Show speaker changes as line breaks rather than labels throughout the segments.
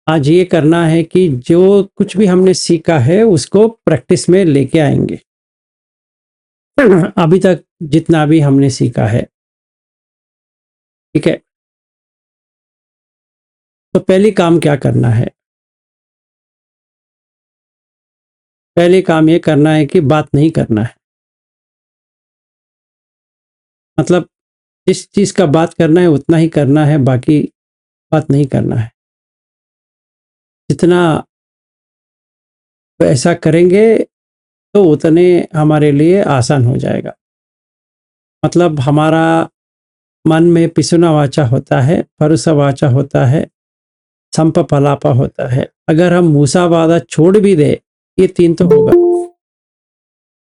आज ये करना है कि जो कुछ भी हमने सीखा है उसको प्रैक्टिस में लेके आएँगे। अभी तक जितना भी हमने सीखा है, ठीक है? तो पहली काम क्या करना है? पहले काम ये करना है कि बात नहीं करना है। मतलब जिस चीज़ का बात करना है उतना ही करना है, बाकी बात नहीं करना है। जितना ऐसा करेंगे तो उतने हमारे लिए आसान हो जाएगा। मतलब हमारा मन में पिसुना वाचा होता है, परुसा वाचा होता है, संपपलापा होता है। अगर हम मूसावादा छोड़ भी दें, ये 3 तो होगा।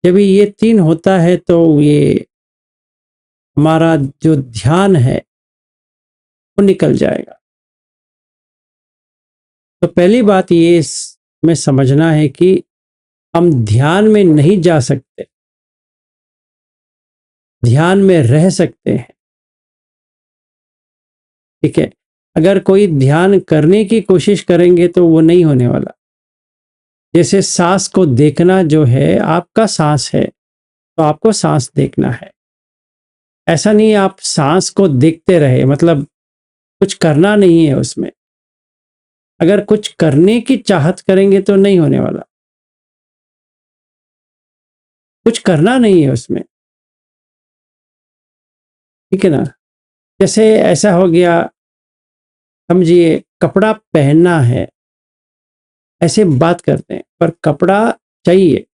जब ये 3 होता है तो ये हमारा जो ध्यान है वो निकल जाएगा। तो पहली बात ये में समझना है कि हम ध्यान में नहीं जा सकते, ध्यान में रह सकते हैं, ठीक है? अगर कोई ध्यान करने की कोशिश करेंगे तो वो नहीं होने वाला। जैसे सांस को देखना जो है, आपका सांस है तो आपको सांस देखना है। ऐसा नहीं आप सांस को देखते रहे, मतलब कुछ करना नहीं है उसमें। अगर कुछ करने की चाहत करेंगे तो नहीं होने वाला। कुछ करना नहीं है उसमें, ठीक है ना? जैसे ऐसा हो गया, समझिए कपड़ा पहनना है, ऐसे बात करते हैं, पर कपड़ा चाहिए।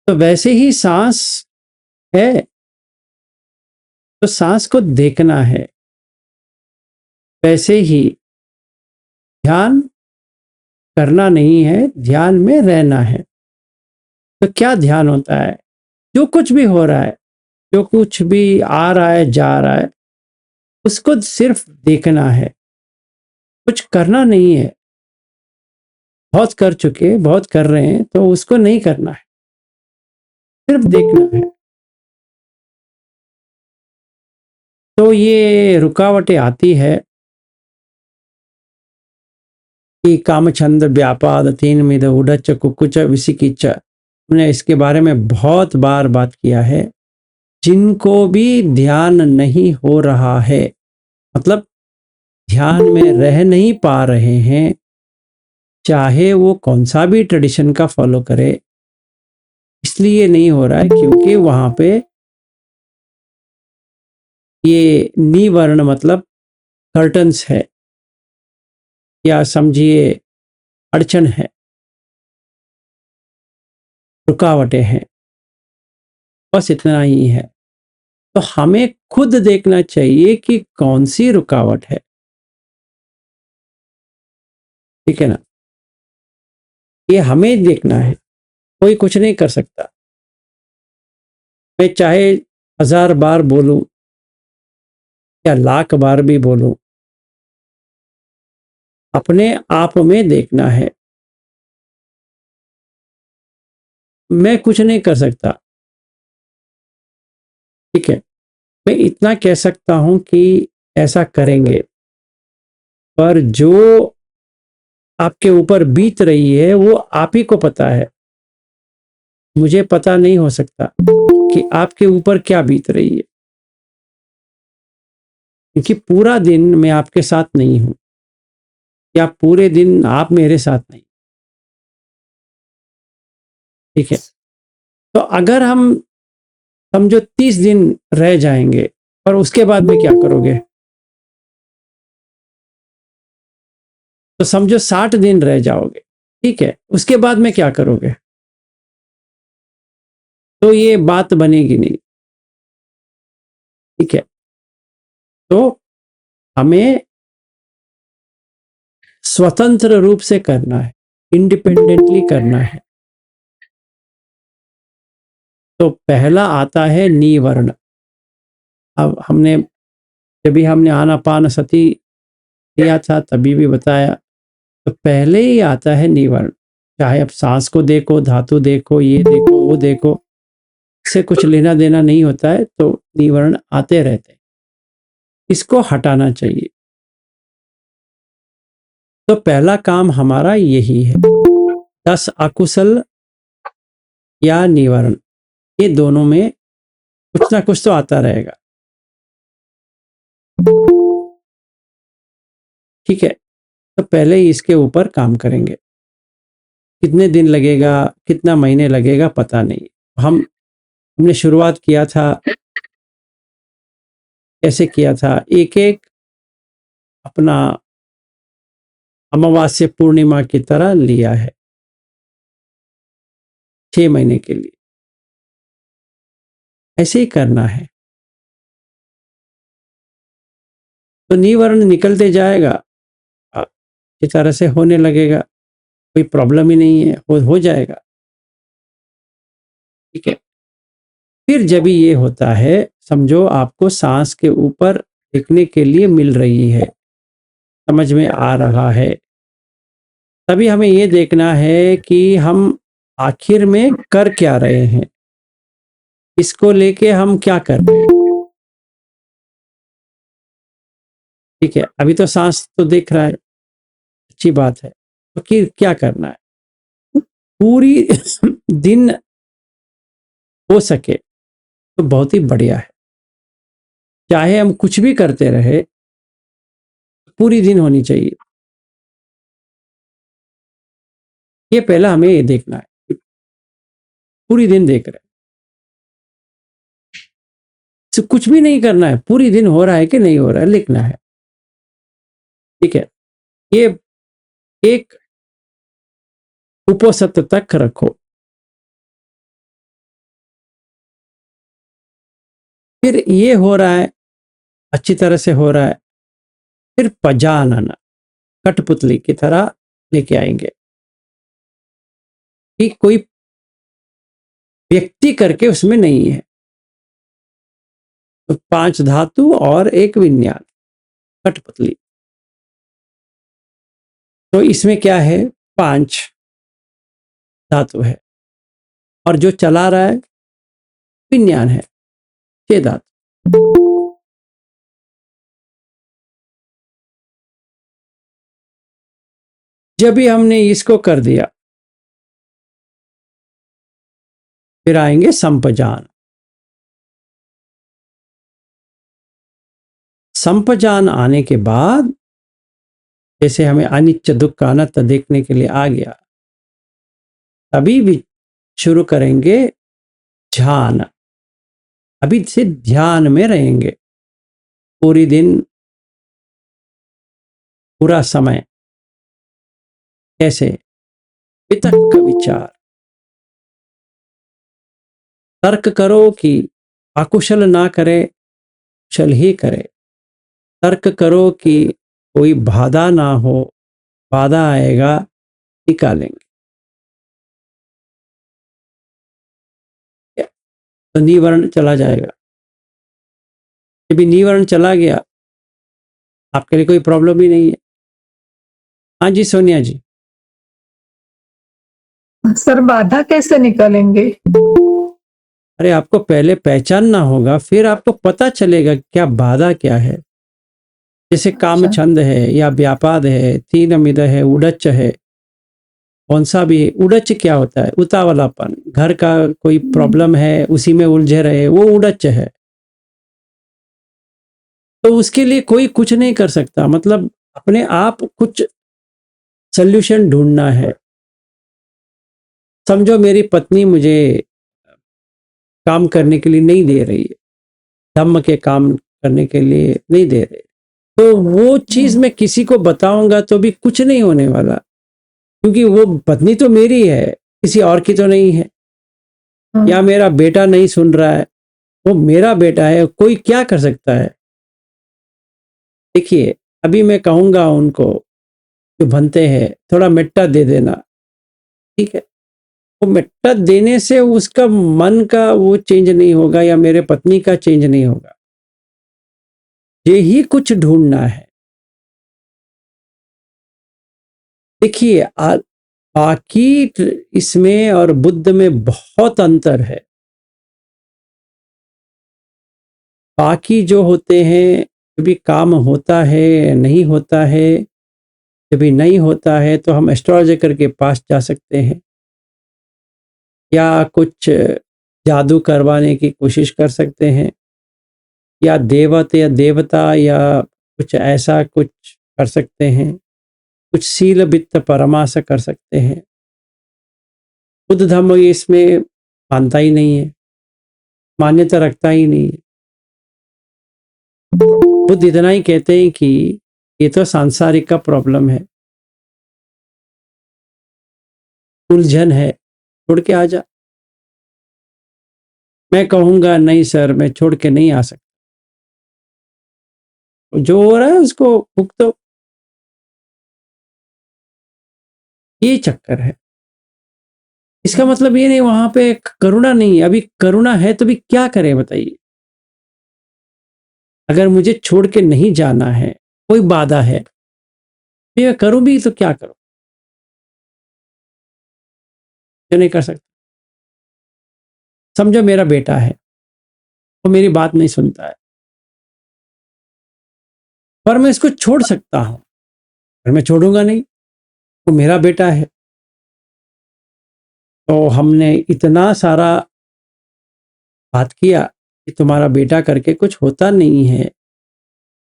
तो वैसे ही सांस है, तो सांस को देखना है। वैसे ही ध्यान करना नहीं है, ध्यान में रहना है। तो क्या ध्यान होता है? जो कुछ भी हो रहा है, जो कुछ भी आ रहा है, जा रहा है, उसको सिर्फ देखना है, कुछ करना नहीं है। बहुत कर चुके, बहुत कर रहे हैं, तो उसको नहीं करना है, सिर्फ देखना है। तो ये रुकावटें आती है कि कामछंद व्यापाद तीन मिद उडच कुकुच विसिकिच। हमने इसके बारे में बहुत बार बात किया है। जिनको भी ध्यान नहीं हो रहा है, मतलब ध्यान में रह नहीं पा रहे हैं, चाहे वो कौन सा भी ट्रेडिशन का फॉलो करे, इसलिए नहीं हो रहा है क्योंकि वहां पे ये निवर्ण मतलब कर्टन्स है, या समझिए अड़चन है, रुकावटें हैं, बस इतना ही है। तो हमें खुद देखना चाहिए कि कौन सी रुकावट है, ठीक है ना? ये हमें देखना है, कोई कुछ नहीं कर सकता। मैं चाहे 1000 बार बोलूं या लाख बार भी बोलूं, अपने आप में देखना है। मैं कुछ नहीं कर सकता, ठीक है? मैं इतना कह सकता हूं कि ऐसा करेंगे, पर जो आपके ऊपर बीत रही है वो आप ही को पता है। मुझे पता नहीं हो सकता कि आपके ऊपर क्या बीत रही है, क्योंकि पूरा दिन मैं आपके साथ नहीं हूं, या पूरे दिन आप मेरे साथ नहीं, ठीक है? तो अगर हम समझो 30 दिन रह जाएंगे, और उसके बाद में क्या करोगे? तो समझो 60 दिन रह जाओगे, ठीक है? उसके बाद में क्या करोगे? तो ये बात बनेगी नहीं, ठीक है? तो हमें स्वतंत्र रूप से करना है, इंडिपेंडेंटली करना है। तो पहला आता है निवर्ण। अब हमने जब भी हमने आनापानसति किया था तभी भी बताया, तो पहले ही आता है निवर्ण। चाहे अब सांस को देखो, धातु देखो, ये देखो, वो देखो, इससे कुछ लेना देना नहीं होता है, तो निवर्ण आते रहते हैं। इसको हटाना चाहिए। तो पहला काम हमारा यही है, 10 अकुशल या निवारण, ये दोनों में कुछ ना कुछ तो आता रहेगा। ठीक है, तो पहले ही इसके ऊपर काम करेंगे। कितने दिन लगेगा, कितना महीने लगेगा पता नहीं। हमने शुरुआत किया था, कैसे किया था, एक एक अपना अमावास्या पूर्णिमा की तरह लिया है 6 महीने के लिए। ऐसे ही करना है, तो निवारण निकलते जाएगा, इस तरह से होने लगेगा, कोई प्रॉब्लम ही नहीं है, हो जाएगा। ठीक है, फिर जब ये होता है, समझो आपको सांस के ऊपर टिकने के लिए मिल रही है, समझ में आ रहा है, तभी हमें ये देखना है कि हम आखिर में कर क्या रहे हैं, इसको लेके हम क्या कर रहे हैं। ठीक है, अभी तो सांस तो देख रहा है, अच्छी बात है, तो क्या करना है, पूरी दिन हो सके तो बहुत ही बढ़िया है। चाहे हम कुछ भी करते रहे, पूरी दिन होनी चाहिए। ये पहला हमें ये देखना है, पूरी दिन देख रहे हैं, कुछ भी नहीं करना है, पूरी दिन हो रहा है कि नहीं हो रहा है लिखना है। ठीक है, ये एक उपसत्य तक रखो, फिर ये हो रहा है, अच्छी तरह से हो रहा है, फिर पजानन, कठपुतली की तरह लेके आएंगे कि कोई व्यक्ति करके उसमें नहीं है, तो 5 धातु और एक विज्ञान, कठपुतली। तो इसमें क्या है, 5 धातु है, और जो चला रहा है विज्ञान है, 6 धातु। जब भी हमने इसको कर दिया, फिर आएंगे संपजान। संपजान आने के बाद जैसे हमें अनित्य दुख अनंत देखने के लिए आ गया, तभी भी शुरू करेंगे ध्यान। अभी से ध्यान में रहेंगे पूरी दिन, पूरा समय। कैसे, वितर्क विचार, तर्क करो कि अकुशल ना करे, कुशल ही करे। तर्क करो कि कोई बाधा ना हो, बाधा आएगा निकालेंगे। तो निवर्ण चला जाएगा, जब निवर्ण चला गया आपके लिए कोई प्रॉब्लम ही नहीं है। हाँ जी सोनिया जी।
सर बाधा कैसे निकालेंगे?
अरे आपको पहले पहचानना होगा, फिर आपको पता चलेगा क्या बाधा क्या है। जैसे काम
अच्छा।
छंद है या व्यापाद है, तीन अमिद है, उड़च है, कौन सा भी है। उड़च क्या होता है, उतावलापन, घर का कोई प्रॉब्लम है उसी में उलझे रहे, वो उड़च है। तो उसके लिए कोई कुछ नहीं कर सकता, मतलब अपने आप कुछ सल्यूशन ढूंढना है। समझो मेरी पत्नी मुझे काम करने के लिए नहीं दे रही है, धम्म के काम करने के लिए नहीं दे रही, तो वो चीज मैं किसी को बताऊंगा तो भी कुछ नहीं होने वाला, क्योंकि वो पत्नी तो मेरी है, किसी और की तो नहीं है। या मेरा बेटा नहीं सुन रहा है, वो मेरा बेटा है, कोई क्या कर सकता है। देखिए अभी मैं कहूंगा उनको जो बनते हैं, थोड़ा मिट्टा दे देना, ठीक है, वो मिट्टा देने से उसका मन का वो चेंज नहीं होगा, या मेरे पत्नी का चेंज नहीं होगा। ये ही कुछ ढूंढना है। देखिए बाकी इसमें और बुद्ध में बहुत अंतर है। बाकी जो होते हैं, कभी काम होता है नहीं होता है, जब भी नहीं होता है तो हम एस्ट्रोलॉजर के पास जा सकते हैं या कुछ जादू करवाने की कोशिश कर सकते हैं या देवता या कुछ ऐसा कुछ कर सकते हैं, कुछ सील वित्त परामर्श कर सकते हैं। बुद्ध धर्म इसमें मानता ही नहीं है, मान्यता रखता ही नहीं है। बुद्ध इतना ही कहते हैं कि ये तो सांसारिक का प्रॉब्लम है, उलझन है, छोड़ के आ जा। मैं कहूंगा नहीं सर, मैं छोड़ के नहीं आ सकता, जो हो रहा है उसको भुगतो। ये चक्कर है। इसका मतलब ये नहीं वहां पे करुणा नहीं है। अभी करुणा है तो भी क्या करें बताइए। अगर मुझे छोड़ के नहीं जाना है, कोई बाधा है, मैं करूं भी तो क्या करूं, मैं नहीं कर सकता। समझो मेरा बेटा है, वो मेरी बात नहीं सुनता है, पर मैं इसको छोड़ सकता हूं, पर मैं छोड़ूंगा नहीं, वो मेरा बेटा है। तो हमने इतना सारा बात किया कि तुम्हारा बेटा करके कुछ होता नहीं है,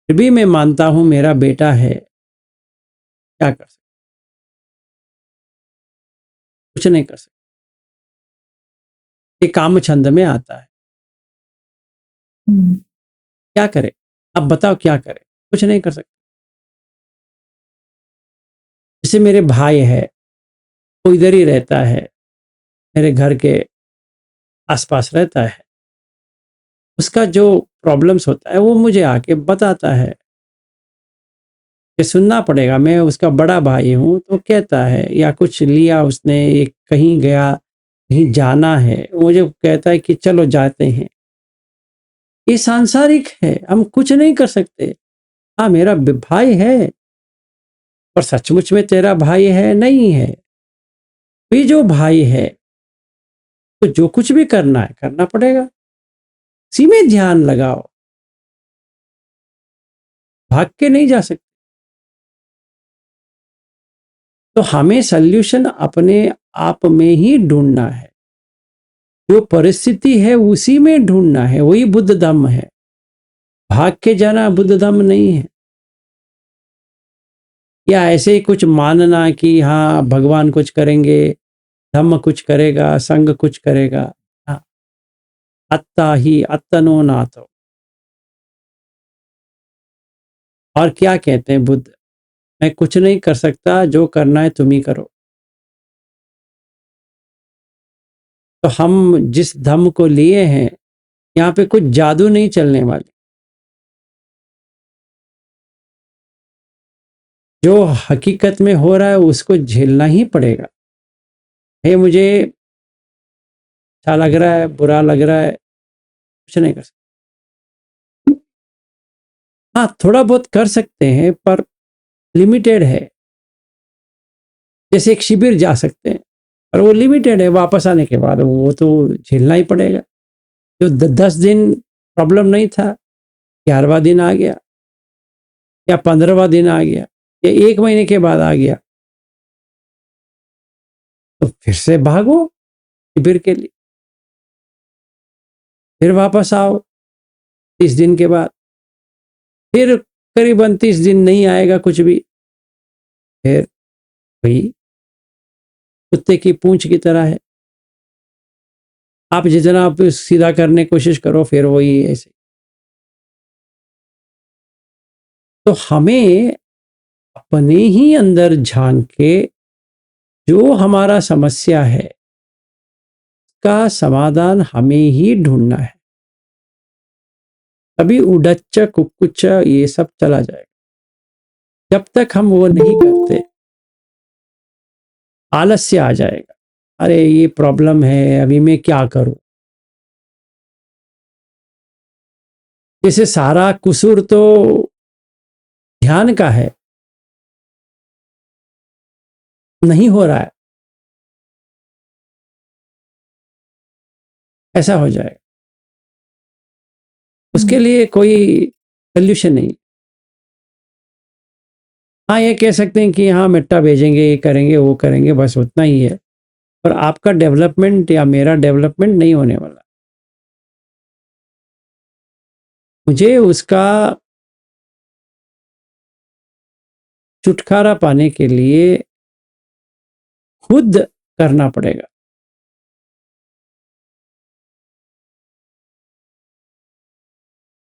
फिर भी मैं मानता हूं मेरा बेटा है, क्या कर सकते, कुछ नहीं कर सकते। ये काम छंद में आता है, क्या करे। अब बताओ क्या करे, कुछ नहीं कर सकते। जैसे मेरे भाई है, वो इधर ही रहता है, मेरे घर के आसपास रहता है। उसका जो प्रॉब्लम्स होता है वो मुझे आके बताता है, कि सुनना पड़ेगा। मैं उसका बड़ा भाई हूँ तो कहता है, या कुछ लिया उसने, एक कहीं गया, कहीं जाना है, मुझे कहता है कि चलो जाते हैं। ये सांसारिक है, हम कुछ नहीं कर सकते। हाँ मेरा भाई है, पर सचमुच में तेरा भाई है नहीं है। ये जो भाई है, तो जो कुछ भी करना है करना पड़ेगा, इसी में ध्यान लगाओ, भाग के नहीं जा सकते। तो हमें सल्यूशन अपने आप में ही ढूंढना है, जो परिस्थिति है उसी में ढूंढना है। वही बुद्ध धम्म है। भाग के जाना बुद्ध धम्म नहीं है। या ऐसे ही कुछ मानना कि हाँ भगवान कुछ करेंगे, धम्म कुछ करेगा, संघ कुछ करेगा। हाँ, अत्ता ही अत्तनो नाथो। और क्या कहते हैं बुद्ध, मैं कुछ नहीं कर सकता, जो करना है तुम ही करो। तो हम जिस धम्म को लिए हैं, यहाँ पे कुछ जादू नहीं चलने वाले। जो हकीकत में हो रहा है उसको झेलना ही पड़ेगा। ये मुझे अच्छा लग रहा है, बुरा लग रहा है, कुछ नहीं कर सकते। हाँ थोड़ा बहुत कर सकते हैं, पर लिमिटेड है। जैसे एक शिविर जा सकते हैं, पर वो लिमिटेड है। वापस आने के बाद वो तो झेलना ही पड़ेगा। जो 10 दिन प्रॉब्लम नहीं था, 11वां दिन आ गया या 15वां दिन आ गया या 1 महीने के बाद आ गया, तो फिर से भागो शिविर के लिए, फिर वापस आओ 30 दिन के बाद। फिर करीबन 30 दिन नहीं आएगा कुछ भी, फिर वही कुत्ते की पूंछ की तरह है। आप जितना आप सीधा करने की कोशिश करो, फिर वही ऐसे। तो हमें अपने ही अंदर झांक के जो हमारा समस्या है का समाधान हमें ही ढूंढना है। तभी उडच्च कुक्कुच्च ये सब चला जाएगा। जब तक हम वो नहीं करते, आलस्य आ जाएगा। अरे ये प्रॉब्लम है, अभी मैं क्या करूं। जैसे सारा कसूर तो ध्यान का है, नहीं हो रहा है, ऐसा हो जाएगा। उसके लिए कोई सोल्यूशन नहीं। हाँ, ये कह सकते हैं कि हाँ, मिट्टा भेजेंगे, ये करेंगे, वो करेंगे, बस उतना ही है। पर आपका डेवलपमेंट या मेरा डेवलपमेंट नहीं होने वाला। मुझे उसका छुटकारा पाने के लिए खुद करना पड़ेगा।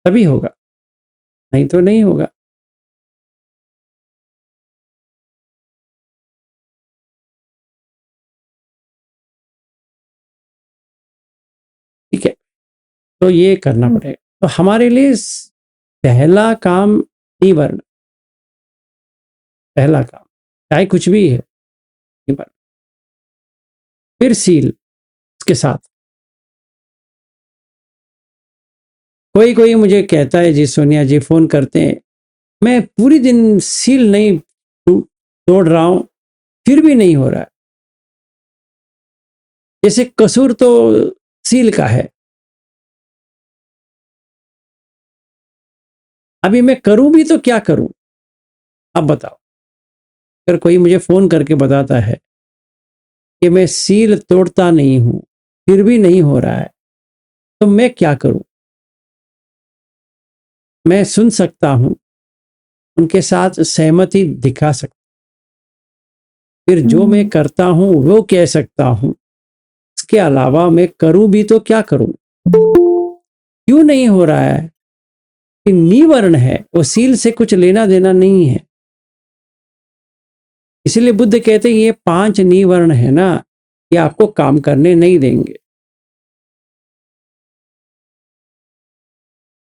तभी होगा, नहीं तो नहीं होगा। ठीक है, तो ये करना पड़ेगा। तो हमारे लिए पहला काम निवर्ण, पहला काम, चाहे कुछ भी है, निवर्ण। फिर सील उसके साथ। कोई कोई मुझे कहता है, जी सोनिया जी फोन करते हैं, मैं पूरी दिन सील नहीं तोड़ रहा हूं, फिर भी नहीं हो रहा है। जैसे कसूर तो सील का है। अभी मैं करूं भी तो क्या करूं? अब बताओ। अगर कोई मुझे फोन करके बताता है कि मैं सील तोड़ता नहीं हूं, फिर भी नहीं हो रहा है, तो मैं क्या करूं? मैं सुन सकता हूं, उनके साथ सहमति दिखा सकता, फिर जो मैं करता हूं वो कह सकता हूं। इसके अलावा मैं करूं भी तो क्या करूं? क्यों नहीं हो रहा है? कि निवर्ण है, वो सील से कुछ लेना देना नहीं है। इसलिए बुद्ध कहते हैं ये 5 निवर्ण है ना, ये आपको काम करने नहीं देंगे।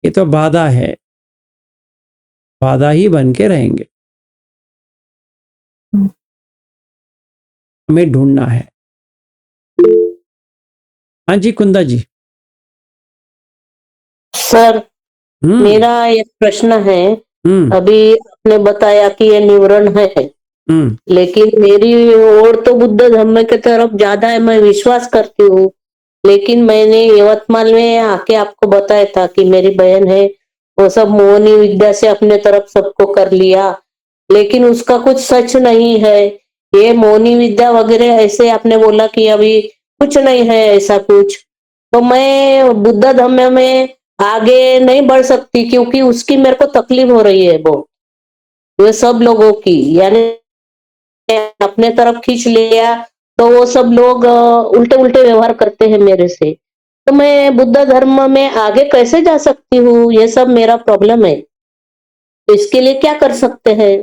ये तो बाधा है, बाधा ही बन के रहेंगे। हमें ढूंढना है। हाँ जी कुंदा जी।
सर,
हम्म।
मेरा एक प्रश्न है।
हम्म।
अभी आपने बताया कि ये निवरण है,
हम्म।
लेकिन मेरी ओर तो बुद्ध धर्म की तरफ ज्यादा है, मैं विश्वास करती हूँ। लेकिन मैंने यवतमाल में आके आपको बताया था कि मेरी बहन है, वो सब मोहिनी विद्या से अपने तरफ सबको कर लिया, लेकिन उसका कुछ सच नहीं है। ये मोहिनी विद्या वगैरह ऐसे आपने बोला कि अभी कुछ नहीं है ऐसा कुछ। तो मैं बुद्ध धर्म में आगे नहीं बढ़ सकती क्योंकि उसकी मेरे को तकलीफ हो रही है बहुत। ये सब लोगों की, यानी अपने तरफ खींच लिया तो वो सब लोग उल्टे उल्टे व्यवहार करते हैं मेरे से। तो मैं बुद्ध धर्म में आगे कैसे जा सकती हूँ, ये सब मेरा प्रॉब्लम है। तो इसके लिए क्या कर सकते हैं?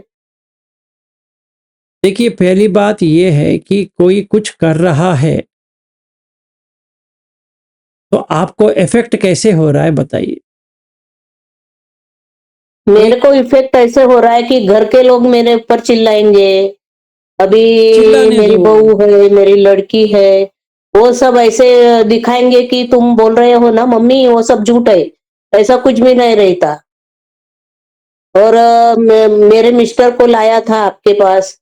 देखिए, पहली बात यह है कि कोई कुछ कर रहा है तो आपको इफेक्ट कैसे हो रहा है बताइए। कोई
मेरे को इफेक्ट ऐसे हो रहा है कि घर के लोग मेरे ऊपर चिल्लाएंगे। अभी
चिल्लाने
मेरी
दो।
बहू है, मेरी लड़की है, वो सब ऐसे दिखाएंगे कि तुम बोल रहे हो ना मम्मी, वो सब झूठ है, ऐसा कुछ भी नहीं रहता। और मेरे मिस्टर को लाया था आपके पास,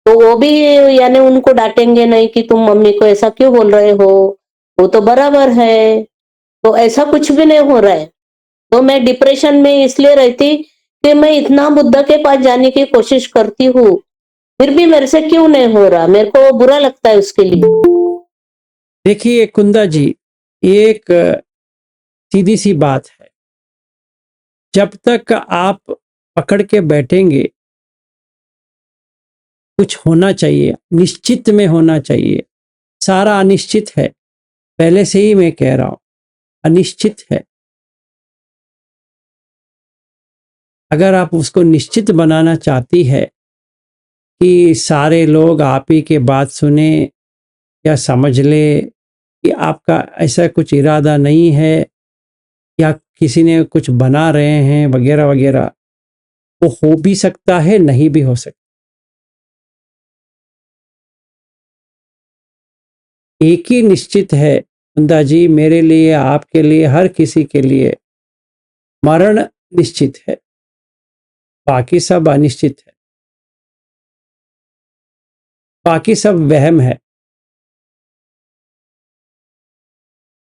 तो वो भी यानी उनको डांटेंगे नहीं कि तुम मम्मी को ऐसा क्यों बोल रहे हो, वो तो बराबर है। तो ऐसा कुछ भी नहीं हो रहा है। तो मैं डिप्रेशन में इसलिए रहती कि मैं इतना बुद्ध के पास जाने की कोशिश करती हूँ, फिर भी मेरे से क्यों नहीं हो रहा, मेरे को बुरा लगता है उसके लिए।
देखिए कुंदा जी, एक सीधी सी बात है। जब तक आप पकड़ के बैठेंगे, कुछ होना चाहिए, निश्चित में होना चाहिए। सारा अनिश्चित है, पहले से ही मैं कह रहा हूं, अनिश्चित है। अगर आप उसको निश्चित बनाना चाहती है कि सारे लोग आप ही के बात सुने या समझ ले कि आपका ऐसा कुछ इरादा नहीं है या किसी ने कुछ बना रहे हैं वगैरह वगैरह, वो हो भी सकता है, नहीं भी हो सकता। एक ही निश्चित है कुंदा जी, मेरे लिए, आपके लिए, हर किसी के लिए, मरण निश्चित है, बाकी सब अनिश्चित है, बाकी सब वहम है।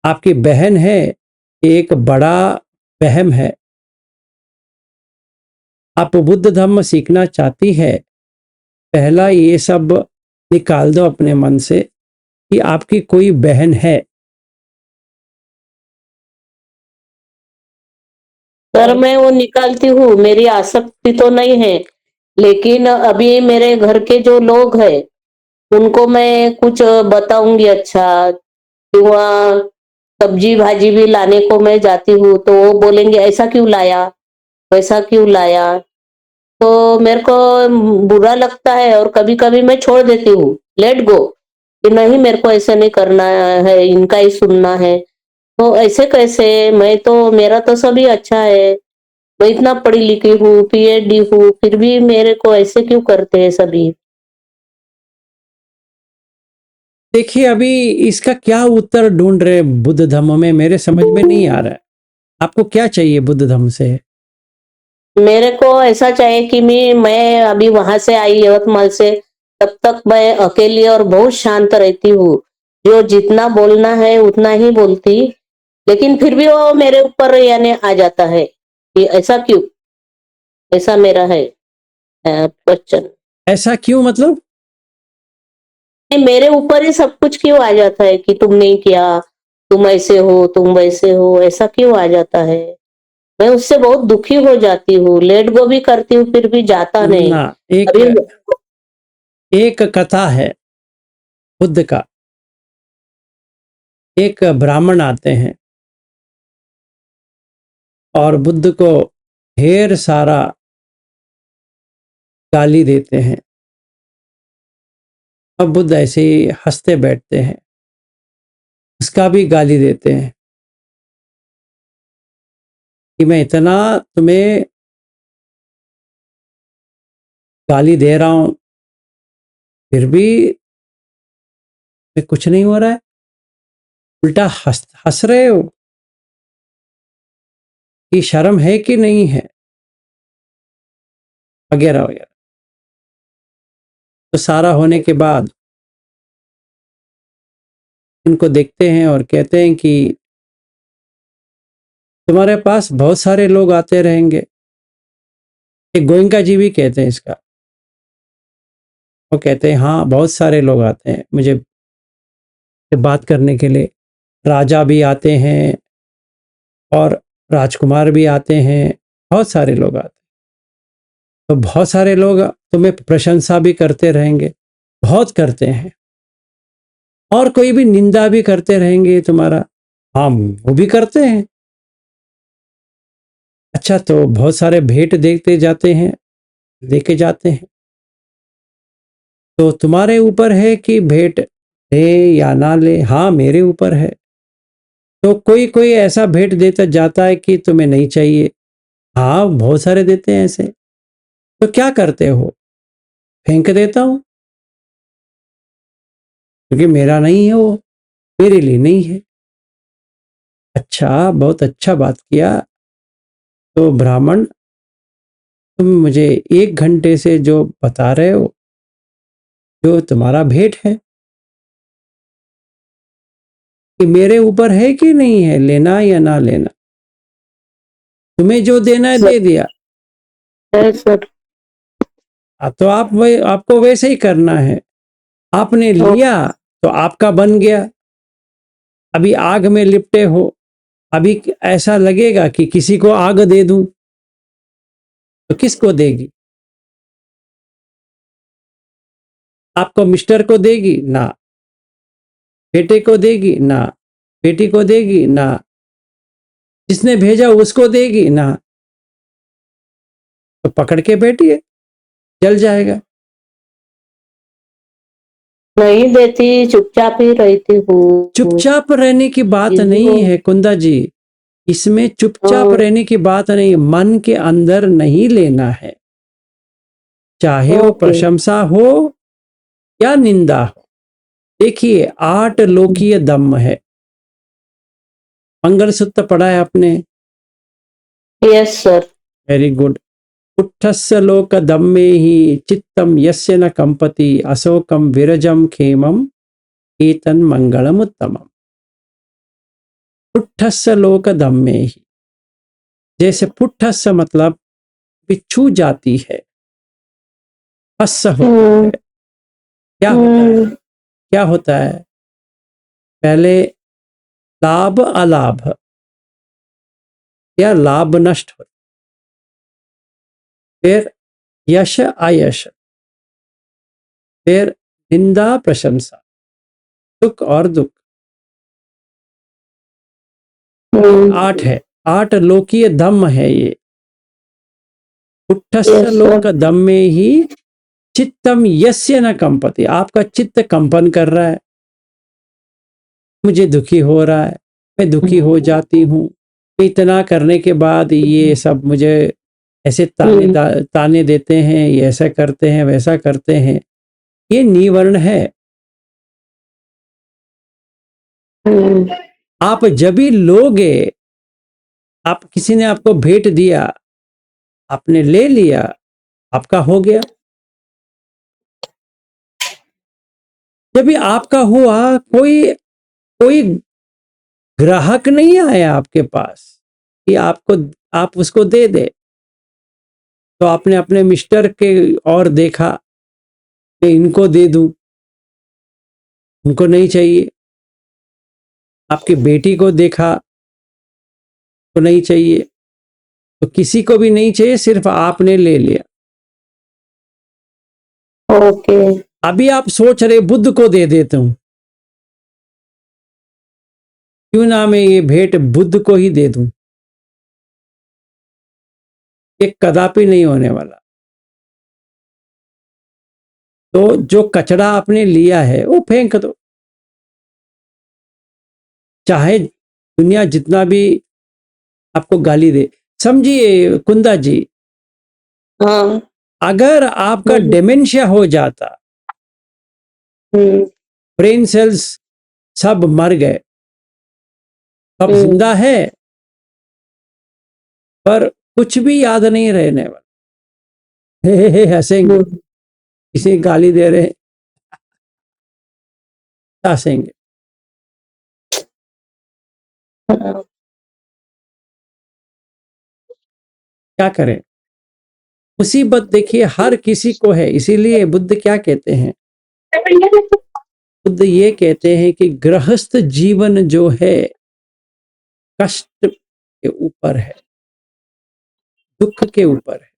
आपकी बहन है, एक बड़ा वहम है। आप बुद्ध धम्म सीखना चाहती है, पहला ये सब निकाल दो अपने मन से कि आपकी कोई बहन है।
सर मैं वो निकालती हूँ, मेरी आसक्ति तो नहीं है, लेकिन अभी मेरे घर के जो लोग हैं उनको मैं कुछ बताऊंगी अच्छा, कि वहाँ सब्जी भाजी भी लाने को मैं जाती हूँ तो वो बोलेंगे ऐसा क्यों लाया, वैसा क्यों लाया, तो मेरे को बुरा लगता है और कभी कभी मैं छोड़ देती हूँ, लेट गो, कि नहीं मेरे को ऐसा नहीं करना है, इनका ही सुनना है। तो ऐसे कैसे, मैं तो मेरा तो सभी अच्छा है, मैं इतना पढ़ी लिखी हूँ, पीएचडी हूँ, फिर भी मेरे को ऐसे क्यों करते हैं सभी।
देखिए, अभी इसका क्या उत्तर ढूंढ रहे बुद्ध धम्म में, मेरे समझ में नहीं आ रहा है। आपको क्या चाहिए बुद्ध धम्म से?
मेरे को ऐसा चाहिए कि मैं अभी वहां से आई यवतमाल से, तब तक मैं अकेली और बहुत शांत रहती हूँ, जो जितना बोलना है उतना ही बोलती, लेकिन फिर भी वो मेरे ऊपर यानी आ जाता है कि ऐसा क्यों, ऐसा मेरा है क्वेश्चन।
ऐसा क्यों मतलब?
मेरे ऊपर ही सब कुछ क्यों आ जाता है कि तुम नहीं किया, तुम ऐसे हो, तुम वैसे हो, ऐसा क्यों आ जाता है। मैं उससे बहुत दुखी हो जाती हूँ, लेट गो भी करती हूँ, फिर भी जाता नहीं।
ना, एक
अभी
एक कथा है बुद्ध का। एक ब्राह्मण आते हैं और बुद्ध को ढेर सारा गाली देते हैं। अब बुद्ध ऐसे ही हंसते बैठते हैं, उसका भी गाली देते हैं कि मैं इतना तुम्हें गाली दे रहा हूं, फिर भी कुछ नहीं हो रहा है, उल्टा हंस हंस रहे हो, कि शर्म है कि नहीं है, वगैरह वगैरह। तो सारा होने के बाद इनको देखते हैं और कहते हैं कि तुम्हारे पास बहुत सारे लोग आते रहेंगे। एक गोइंका जी भी कहते हैं इसका। वो कहते हैं हाँ, बहुत सारे लोग आते हैं मुझे बात करने के लिए। राजा भी आते हैं और राजकुमार भी आते हैं, बहुत सारे लोग आते हैं। तो बहुत सारे लोग तुम्हें प्रशंसा भी करते रहेंगे, बहुत करते हैं, और कोई भी निंदा भी करते रहेंगे तुम्हारा। हाँ, वो भी करते हैं। अच्छा, तो बहुत सारे भेंट देखते जाते हैं, लेके जाते हैं, तो तुम्हारे ऊपर है कि भेंट ले या ना ले? हाँ, मेरे ऊपर है। तो कोई कोई ऐसा भेंट देता जाता है कि तुम्हें नहीं चाहिए? हाँ, बहुत सारे देते हैं ऐसे। तो क्या करते हो? फेंक देता हूं, क्योंकि मेरा नहीं है वो, मेरे लिए नहीं है। अच्छा, बहुत अच्छा बात किया। तो ब्राह्मण, तुम मुझे 1 घंटे से जो बता रहे हो, जो तुम्हारा भेंट है, कि मेरे ऊपर है कि नहीं है, लेना या ना लेना? तुम्हें जो देना है दे दिया।
सर
तो आप वही, आपको वैसे ही करना है। आपने लिया तो आपका बन गया। अभी आग में लिपटे हो, अभी ऐसा लगेगा कि किसी को आग दे दूं, तो किसको देगी? आपको मिस्टर को देगी ना, बेटे को देगी ना, बेटी को देगी ना, जिसने भेजा उसको देगी ना। तो पकड़ के बैठिए, जल जाएगा।
नहीं देती, चुपचाप ही रहती हूँ।
चुपचाप रहने की बात नहीं है कुंदा जी, इसमें चुपचाप रहने की बात नहीं, मन के अंदर नहीं लेना है, चाहे वो
ओके।
प्रशंसा हो या निंदा हो। देखिए, 8 लोकीय दम्म है। मंगलसूत्र पढ़ा है आपने?
Yes sir.
Very good. उठस्य लोक दम्मे ही चित्तम यस्य न कंपति अशोकम विरजम खेमम एतन मंगलम उत्तमम। पुट्ठस्य लोक दम्मे ही, जैसे पुट्ठस्य मतलब बिच्छू जाती है, फस होती है। क्या होता है? क्या होता है? पहले लाभ अलाभ या लाभ नष्ट होता, फिर यश अयश, फिर निंदा प्रशंसा, सुख और दुख। 8 है, 8 लोकीय धम्म है ये। उठस्य लोक दम्मे ही चित्तम यस्य न कंपति। आपका चित्त कंपन कर रहा है, मुझे दुखी हो रहा है, मैं दुखी हो जाती हूँ। इतना करने के बाद ये सब मुझे ऐसे ताने देते हैं, ये ऐसा करते हैं, वैसा करते हैं। ये निवर्ण है। आप जब भी लोगे, आप किसी ने आपको भेंट दिया, आपने ले लिया, आपका हो गया। जब भी आपका हुआ, कोई ग्राहक नहीं आया आपके पास कि आप उसको दे दे। तो आपने अपने मिस्टर के और देखा कि इनको दे दूं, उनको नहीं चाहिए। आपकी बेटी को देखा तो नहीं चाहिए, तो किसी को भी नहीं चाहिए, सिर्फ आपने ले लिया।
ओके।
अभी आप सोच रहे बुद्ध को दे देता हूं, क्यों ना मैं ये भेंट बुद्ध को ही दे दूं। ये कदापि नहीं होने वाला। तो जो कचरा आपने लिया है वो फेंक दो। चाहे दुनिया जितना भी आपको गाली दे। समझिए कुंदा जी,
हाँ।
अगर आपका डिमेंशिया हो जाता, ब्रेन सेल्स सब मर गए, सब जिंदा है पर कुछ भी याद नहीं रहने वाला। हे हंसेंगे, किसी गाली दे रहे हंसेंगे। क्या करें? मुसीबत देखिए हर किसी को है। इसीलिए बुद्ध क्या कहते हैं? बुद्ध ये कहते हैं कि गृहस्थ जीवन जो है कष्ट के ऊपर है, दुख के ऊपर है।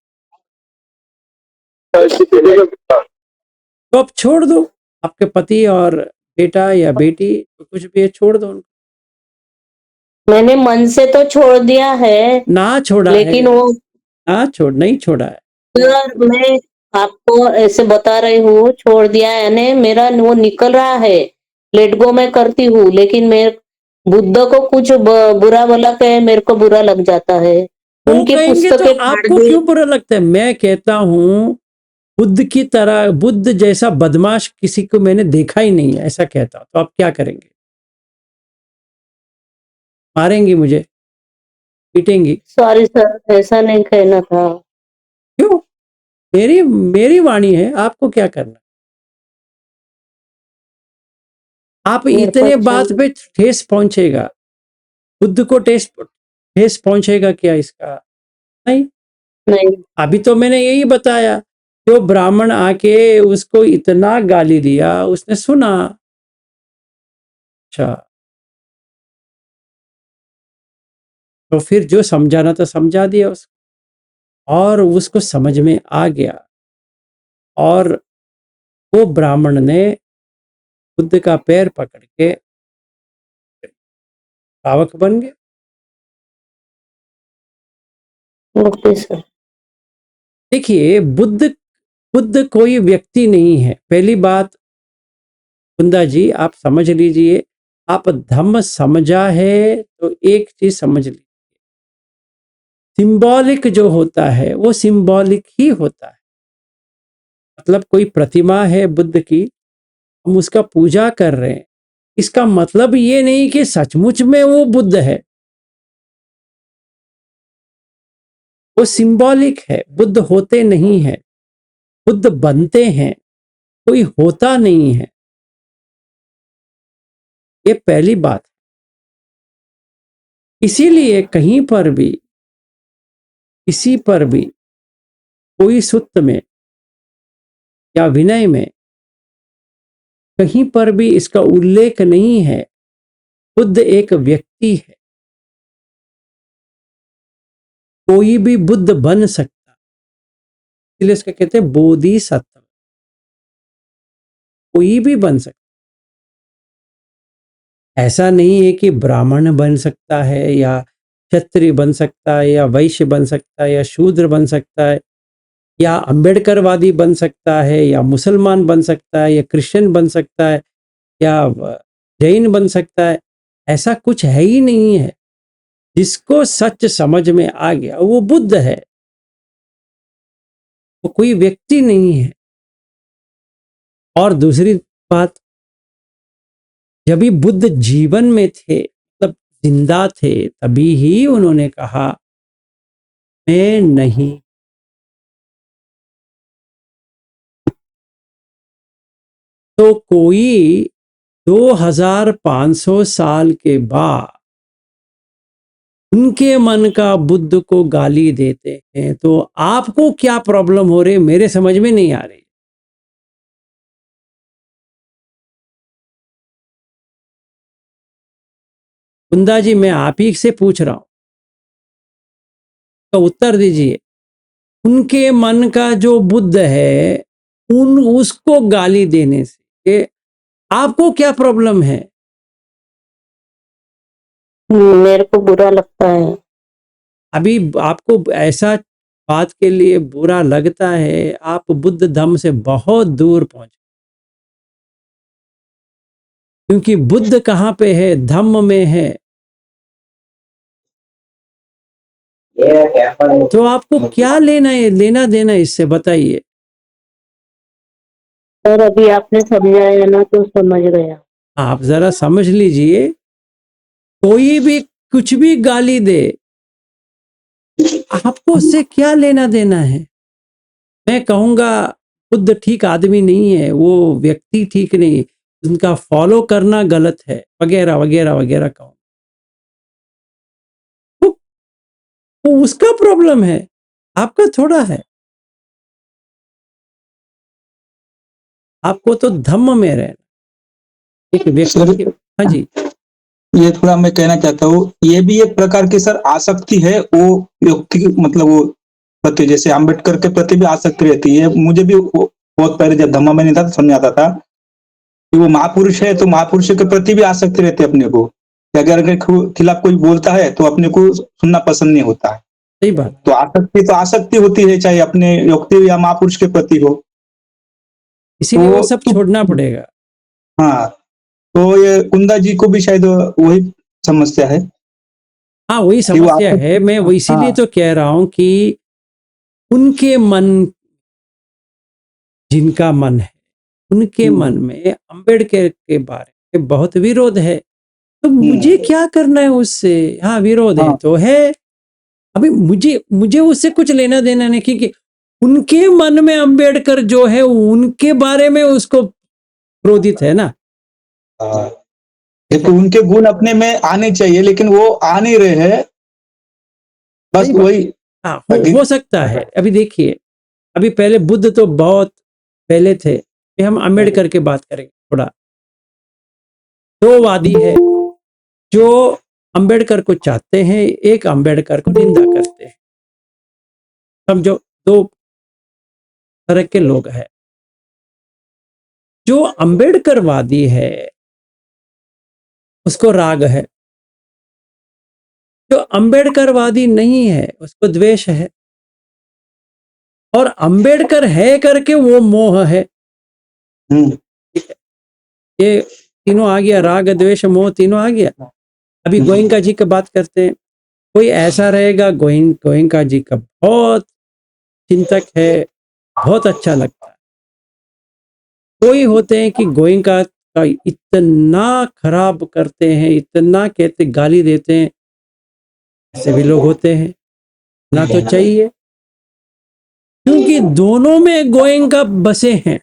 तो आप छोड़ दो, आपके पति और बेटा या बेटी तो कुछ भी है, छोड़ दो उनको।
मैंने मन से तो छोड़ दिया है,
ना छोड़ा
लेकिन
है,
वो
नहीं छोड़ा है।
सर, मैं आपको ऐसे बता रही हूँ, छोड़ दिया है यानी मेरा वो निकल रहा है, लेट गो मैं करती हूँ, लेकिन मैं बुद्ध को कुछ बुरा बोला के मेरे को बुरा लग जाता है।
वो
उनकी
कहेंगे तो
पुस्तकें फाड़
आपको
दी।
क्यों बुरा लगता है? मैं कहता हूँ बुद्ध की तरह, बुद्ध जैसा बदमाश किसी को मैंने देखा ही नहीं है, ऐसा कहता। तो आप क्या करेंगे? मारेंगी मुझे, पीटेंगी?
सॉरी सर, ऐसा नहीं कहना था।
क्यों? मेरी वाणी है, आपको क्या करना? आप
मेरे को
इतने
अच्छा
बात पे ठेस पहुंचेगा, बुद्ध को ठेस पहुंचेगा क्या इसका? नहीं।
नहीं।
अभी तो मैंने यही बताया, जो ब्राह्मण आके उसको इतना गाली दिया, उसने सुना। अच्छा, तो फिर जो समझाना था समझा दिया उसको, और उसको समझ में आ गया, और वो ब्राह्मण ने बुद्ध का पैर पकड़ के पावक बन गया।
Okay sir.
देखिए बुद्ध कोई व्यक्ति नहीं है। पहली बात कुंदा जी आप समझ लीजिए, आप धम्म समझा है तो एक चीज समझ लीजिए, सिंबॉलिक जो होता है वो सिंबॉलिक ही होता है। मतलब कोई प्रतिमा है बुद्ध की, हम उसका पूजा कर रहे हैं, इसका मतलब ये नहीं कि सचमुच में वो बुद्ध है। वो सिंबॉलिक है, बुद्ध होते नहीं है, बुद्ध बनते हैं, कोई होता नहीं है। ये पहली बात। इसीलिए कहीं पर भी, किसी पर भी कोई सूत्र में या विनय में कहीं पर भी इसका उल्लेख नहीं है। बुद्ध एक व्यक्ति है, कोई भी बुद्ध बन सकता, इसलिए इसका कहते हैं बोधिसत्व, कोई भी बन सकता। ऐसा नहीं है कि ब्राह्मण बन सकता है या क्षत्रिय बन सकता है या वैश्य बन सकता है या शूद्र बन सकता है या अंबेडकरवादी बन सकता है या मुसलमान बन सकता है या क्रिश्चियन बन सकता है या जैन बन सकता है। ऐसा कुछ है ही नहीं है। जिसको सच समझ में आ गया वो बुद्ध है, वो कोई व्यक्ति नहीं है। और दूसरी बात, जब भी बुद्ध जीवन में थे, मतलब जिंदा थे, तभी ही उन्होंने कहा मैं नहीं। तो कोई 2500 साल के बाद उनके मन का बुद्ध को गाली देते हैं, तो आपको क्या प्रॉब्लम हो रही, मेरे समझ में नहीं आ रही। कुंदा जी, मैं आप ही से पूछ रहा हूं, तो उत्तर दीजिए। उनके मन का जो बुद्ध है, उसको गाली देने से आपको क्या प्रॉब्लम है?
मेरे को बुरा लगता है।
अभी आपको ऐसा बात के लिए बुरा लगता है, आप बुद्ध धम्म से बहुत दूर पहुंचे। क्योंकि बुद्ध कहां पे है? धम्म में है। तो आपको क्या लेना देना इससे, बताइए।
सर अभी आपने समझाया ना तो समझ गया।
आप जरा समझ लीजिए, कोई भी कुछ भी गाली दे, आपको उससे क्या लेना देना है? मैं कहूंगा बुद्ध ठीक आदमी नहीं है, वो व्यक्ति ठीक नहीं, उनका फॉलो करना गलत है, वगैरह वगैरह वगैरह कहूँ। वो उसका प्रॉब्लम है, आपका थोड़ा है। आपको तो धम्म में रहना, एक व्यक्ति। हाँ जी,
ये थोड़ा मैं कहना चाहता हूँ, ये भी एक प्रकार की सर आसक्ति है, वो व्यक्ति मतलब वो प्रति, जैसे अम्बेडकर के प्रति भी आसक्ति रहती है। मुझे भी बहुत पहले जब धम्मा में नहीं था तो समझ आता था कि वो महापुरुष है, तो महापुरुष के प्रति भी आसक्ति रहती है अपने को, कि अगर खिलाफ कोई बोलता है तो अपने को सुनना पसंद नहीं होता है।
सही बात।
तो आसक्ति होती है, चाहे अपने व्यक्ति या महापुरुष के प्रति हो।
इसीलिए वो सब
तो
छोड़ना पड़ेगा।
हाँ, तो ये कुंदा जी को भी शायद वही समस्या है।
हाँ, वही
कि वो
समस्या है। मैं वो इसीलिए तो कह रहा हूं कि उनके मन, जिनका मन है, उनके मन में अंबेडकर के बारे में बहुत विरोध है। तो मुझे क्या करना है उससे? हाँ, विरोध है तो है। अभी मुझे उससे कुछ लेना देना नहीं, क्योंकि उनके मन में अंबेडकर जो है, उनके बारे में उसको क्रोधित है ना।
देखो, उनके गुण अपने में आने चाहिए, लेकिन वो आ नहीं रहे हैं। बस वही।
हाँ, हो सकता है। अभी देखिए, अभी पहले बुद्ध तो बहुत पहले थे। अभी हम अंबेडकर की बात करेंगे थोड़ा। दो वादी है जो अंबेडकर को चाहते हैं, एक अंबेडकर को निंदा करते हैं। समझो, दो तरह के लोग हैं। जो अंबेडकरवादी है उसको राग है, जो अंबेडकरवादी नहीं है उसको द्वेष है, और अंबेडकर है करके वो मोह है। ये तीनों आ गया, राग द्वेष मोह तीनों आ गया। अभी गोयंका जी की बात करते हैं। कोई ऐसा रहेगा, गोयंका जी का बहुत चिंतक है, बहुत अच्छा लगता है। कोई होते हैं कि गोयंका का इतना खराब करते हैं, इतना कहते गाली देते हैं। ऐसे भी लोग होते हैं, ना तो चाहिए, क्योंकि दोनों में गोयंका बसे हैं।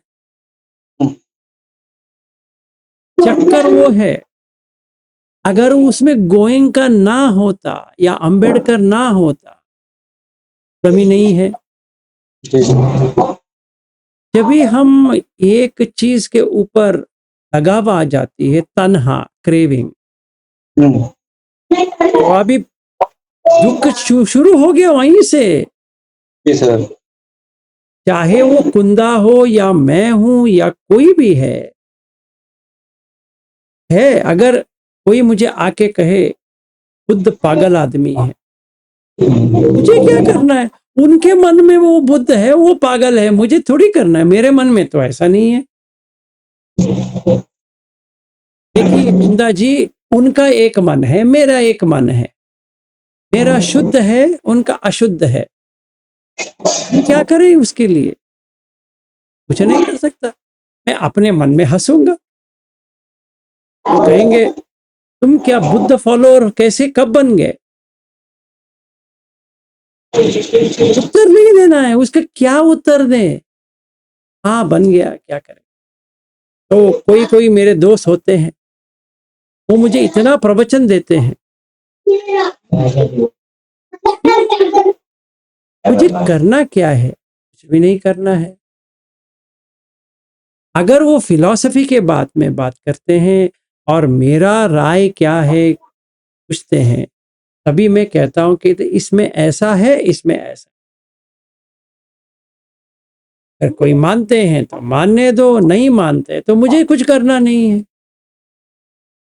चक्कर वो है, अगर उसमें गोयंका ना होता या अंबेडकर ना होता, कमी नहीं है।
जी
जब भी हम एक चीज के ऊपर लगाव आ जाती है, तन्हा क्रेविंग,
हम्म,
तो अभी दुख शुरू हो गया वहीं से।
जी सर।
चाहे वो कुंदा हो या मैं हूं या कोई भी है अगर कोई मुझे आके कहे बुद्ध पागल आदमी है, मुझे क्या करना है? उनके मन में वो बुद्ध है, वो पागल है, मुझे थोड़ी करना है। मेरे मन में तो ऐसा नहीं है। देखिए कुंदा जी, उनका एक मन है, मेरा एक मन है। मेरा शुद्ध है, उनका अशुद्ध है। क्या करें उसके लिए? कुछ नहीं कर सकता। मैं अपने मन में हंसूंगा। वो कहेंगे तुम क्या बुद्ध फॉलोअर कैसे कब बन गए? उत्तर नहीं देना है, उसका क्या उत्तर दें? हाँ बन गया, क्या करें। तो कोई कोई मेरे दोस्त होते हैं, वो मुझे इतना प्रवचन देते हैं, मुझे करना क्या है? कुछ भी नहीं करना है। अगर वो फिलॉसफी के बात में बात करते हैं और मेरा राय क्या है पूछते हैं, तभी मैं कहता हूं कि इसमें ऐसा है, इसमें ऐसा। अगर कोई मानते हैं तो मानने दो, नहीं मानते तो मुझे कुछ करना नहीं है।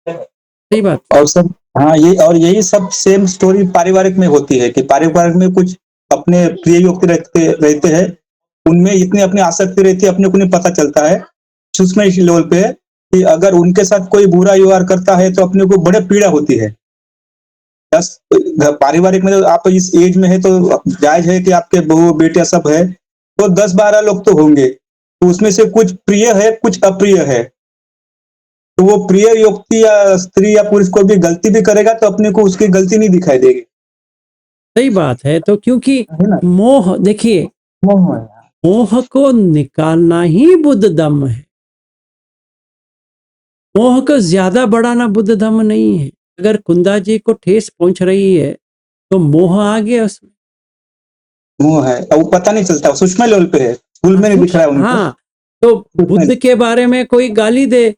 सही बात।
और सब, हाँ, ये और यही सब सेम स्टोरी पारिवारिक में होती है कि पारिवारिक में कुछ अपने प्रिय व्यक्ति रहते रहते हैं, उनमें इतनी अपनी आसक्ति रहती है, अपने को नहीं पता चलता है सूक्ष्म लेवल पे कि अगर उनके साथ कोई बुरा व्यवहार करता है तो अपने को बड़े पीड़ा होती है। बस पारिवारिक में तो आप इस एज में है तो जायज है कि आपके बहू बेटियां सब है, तो 10-12 लोग तो होंगे, तो उसमें से कुछ प्रिय है, कुछ अप्रिय है। तो वो प्रिय व्यक्ति या स्त्री या पुरुष को भी गलती भी करेगा तो अपने को उसकी गलती नहीं दिखाई देगी।
सही बात है। तो क्योंकि
है ना?
मोह, देखिए मोह को निकालना ही बुद्ध धम्म है। मोह को ज्यादा बढ़ाना बुद्ध धम्म नहीं है। अगर कुंदा जी को ठेस पहुंच रही है तो मोह आ गया उसमें।
मोह है और वो पता नहीं चलता, सूक्ष्म लेवल पे है, फूल में नहीं दिख रहा है उनको।
हाँ, तो बुद्ध के बारे में कोई गाली दे,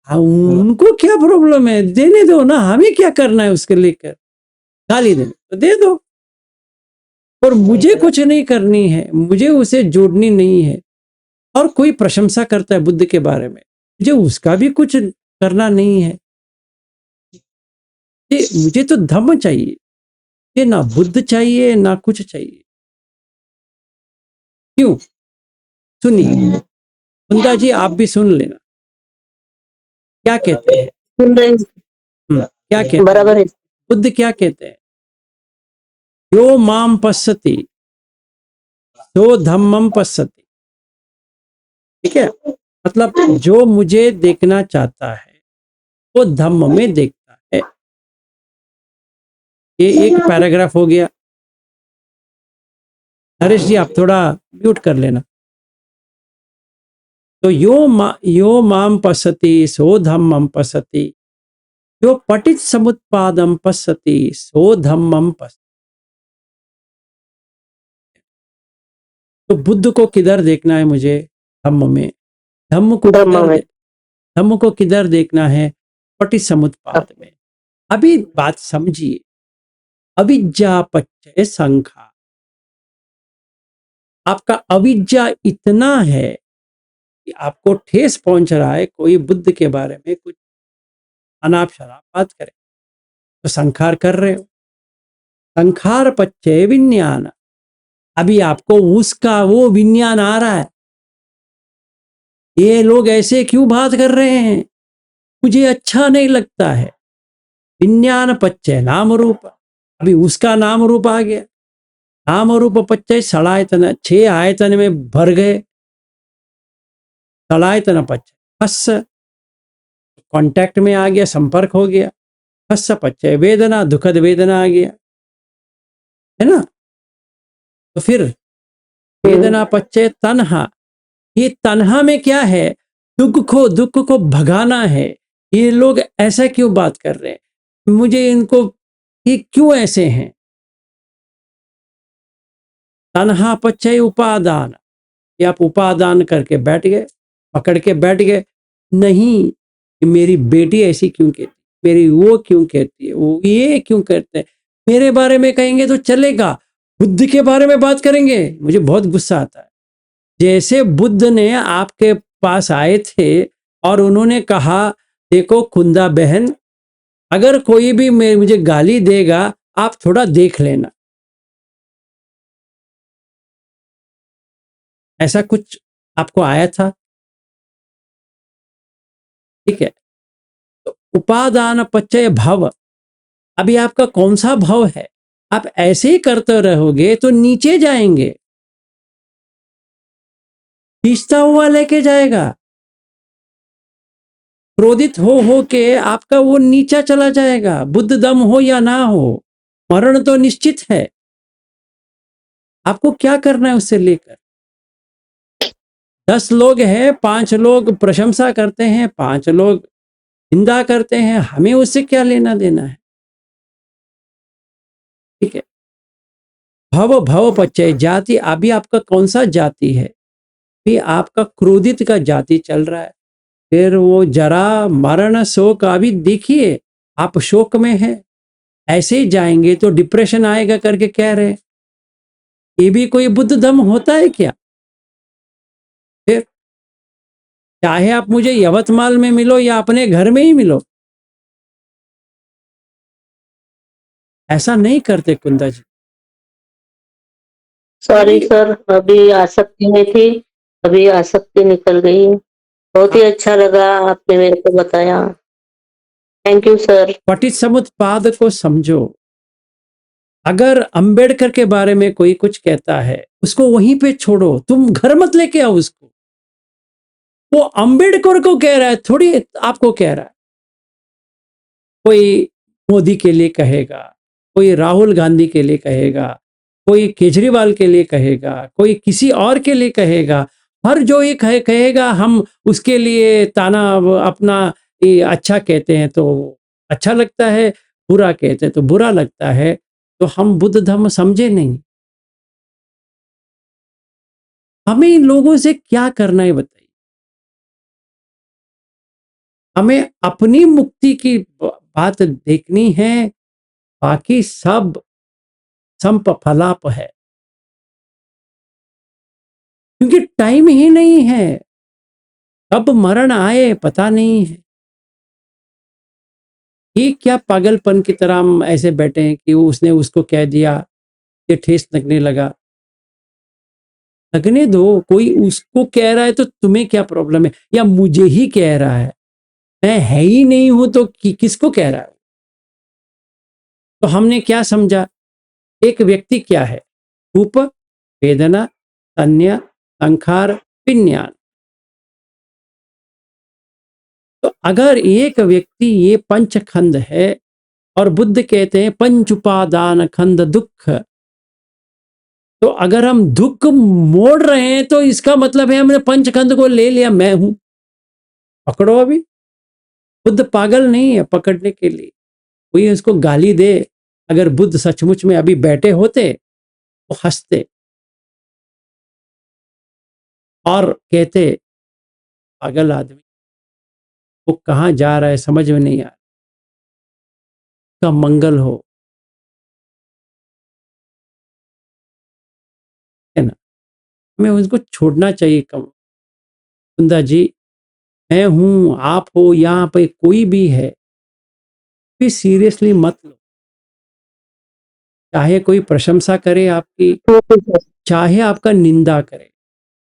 हाँ, उनको क्या प्रॉब्लम है? देने दो ना, हमें क्या करना है उसके लेकर? गाली दे तो दे दो, और मुझे कुछ नहीं करनी है, मुझे उसे जोड़नी नहीं है। और कोई प्रशंसा करता है बुद्ध के बारे में, मुझे उसका भी कुछ करना नहीं है। मुझे तो धम्म चाहिए, ये ना बुद्ध चाहिए ना कुछ चाहिए। क्यों? सुनिए कुंदा जी, आप भी सुन लेना क्या कहते हैं।
सुन रहे हैं?
क्या कहते हैं
बराबर है।
बुद्ध? क्या कहते हैं? यो माम पश्यति सो धम्मम पश्यति। ठीक है, मतलब जो मुझे देखना चाहता है वो धम्म में देखता है। ये एक पैराग्राफ हो गया। नरेश जी आप थोड़ा म्यूट कर लेना। तो यो माम पश्यति सो धम्मम पश्यति, यो पटित समुत्पादम पश्यति सो धम्मम पश्यति। तो बुद्ध को किधर देखना है मुझे? धम्म में। धम्म को धम्म को किधर देखना है? पटित समुत्पाद में। अभी बात समझिए, अविद्या पच्चय संख्या। आपका अविद्या इतना है कि आपको ठेस पहुंच रहा है कोई बुद्ध के बारे में कुछ अनाप शराब बात करे तो संखार कर रहे हो। संखार पच्चय विज्ञान। अभी आपको उसका वो विज्ञान आ रहा है, ये लोग ऐसे क्यों बात कर रहे हैं, मुझे अच्छा नहीं लगता है। विज्ञान पच्चय नाम रूप। अभी उसका नाम रूप आ गया। नाम रूप पच्चय षडायतन, 6 आयतन में भर गए। षडायतन पच्चय हस्स, कांटेक्ट में आ गया, संपर्क हो गया। हस्स पच्चय वेदना, दुखद वेदना आ गया, है ना? तो फिर वेदना पच्चय तन्हा। ये तन्हा में क्या है? दुख को भगाना है। ये लोग ऐसा क्यों बात कर रहे हैं, मुझे इनको, ये क्यों ऐसे हैं? तन्हा पच्चय उपादान, कि आप उपादान करके बैठ गए, पकड़ के बैठ गए, नहीं कि मेरी बेटी ऐसी क्यों कहती, मेरी वो क्यों कहती है, वो ये क्यों कहते हैं, मेरे बारे में कहेंगे तो चलेगा, बुद्ध के बारे में बात करेंगे, मुझे बहुत गुस्सा आता है। जैसे बुद्ध ने आपके पास आए थे और उन्होंने कहा, देखो कुंदा बहन, अगर कोई भी मुझे गाली देगा आप थोड़ा देख लेना, ऐसा कुछ आपको आया था? ठीक है, तो उपादान पच्चय भव, अभी आपका कौन सा भव है? आप ऐसे ही करते रहोगे तो नीचे जाएंगे, खींचता हुआ लेके जाएगा, क्रोधित हो के आपका वो नीचा चला जाएगा, बुद्ध दम हो या ना हो, मरण तो निश्चित है। आपको क्या करना है उससे लेकर? 10 लोग हैं, 5 लोग प्रशंसा करते हैं, 5 लोग निंदा करते हैं, हमें उससे क्या लेना देना है? ठीक है, भव भव पच्चय जाति, अभी आपका कौन सा जाति है? भी आपका क्रोधित का जाति चल रहा है, फिर वो जरा मरण शोक, अभी देखिए आप शोक में हैं, ऐसे ही जाएंगे तो डिप्रेशन आएगा करके कह रहे हैं, ये भी कोई बुद्ध धम्म होता है क्या? फिर चाहे आप मुझे यवतमाल में मिलो या अपने घर में ही मिलो, ऐसा नहीं करते कुंदा जी।
सॉरी सर, अभी आसक्ति में थी, अभी आसक्ति निकल गई है। बहुत ही अच्छा लगा आपने मेरे को बताया, थैंक यू सर।
पटिसमुत्पाद को समझो। अगर अंबेडकर के बारे में कोई कुछ कहता है, उसको वहीं पे छोड़ो, तुम घर मत लेके आओ उसको। वो अंबेडकर को कह रहा है, थोड़ी आपको कह रहा है। कोई मोदी के लिए कहेगा, कोई राहुल गांधी के लिए कहेगा, कोई केजरीवाल के लिए कहेगा, कोई किसी और के लिए कहेगा, हर जो ये कहेगा हम उसके लिए ताना अपना ये अच्छा कहते हैं तो अच्छा लगता है, बुरा कहते हैं तो बुरा लगता है, तो हम बुद्ध धर्म समझे नहीं। हमें इन लोगों से क्या करना है बताइए? हमें अपनी मुक्ति की बात देखनी है, बाकी सब संप फलाप है, क्योंकि टाइम ही नहीं है, कब मरण आए पता नहीं है। ये क्या पागलपन की तरह हम ऐसे बैठे हैं कि उसने उसको कह दिया, ये ठेस लगने लगा, लगने दो। कोई उसको कह रहा है तो तुम्हें क्या प्रॉब्लम है, या मुझे ही कह रहा है, मैं है ही नहीं हूं तो किसको कह रहा है? तो हमने क्या समझा, एक व्यक्ति क्या है, रूप, वेदना, संज्ञा, संखार, विज्ञान। तो अगर एक व्यक्ति ये पंच खंड है, और बुद्ध कहते हैं पंच उपादान खंड दुख, तो अगर हम दुख मोड़ रहे हैं तो इसका मतलब है हमने पंच खंड को ले लिया, मैं हूं, पकड़ो। अभी बुद्ध पागल नहीं है पकड़ने के लिए। कोई उसको गाली दे, अगर बुद्ध सचमुच में अभी बैठे होते तो हंसते और कहते, पागल आदमी, वो कहां जा रहा है समझ में नहीं आ रहा, का मंगल हो, है ना? हमें उसको छोड़ना चाहिए। कम कुंदा जी, मैं हूं, आप हो, यहाँ पे कोई भी है, भी सीरियसली मत लो। चाहे कोई प्रशंसा करे आपकी, चाहे आपका निंदा करे,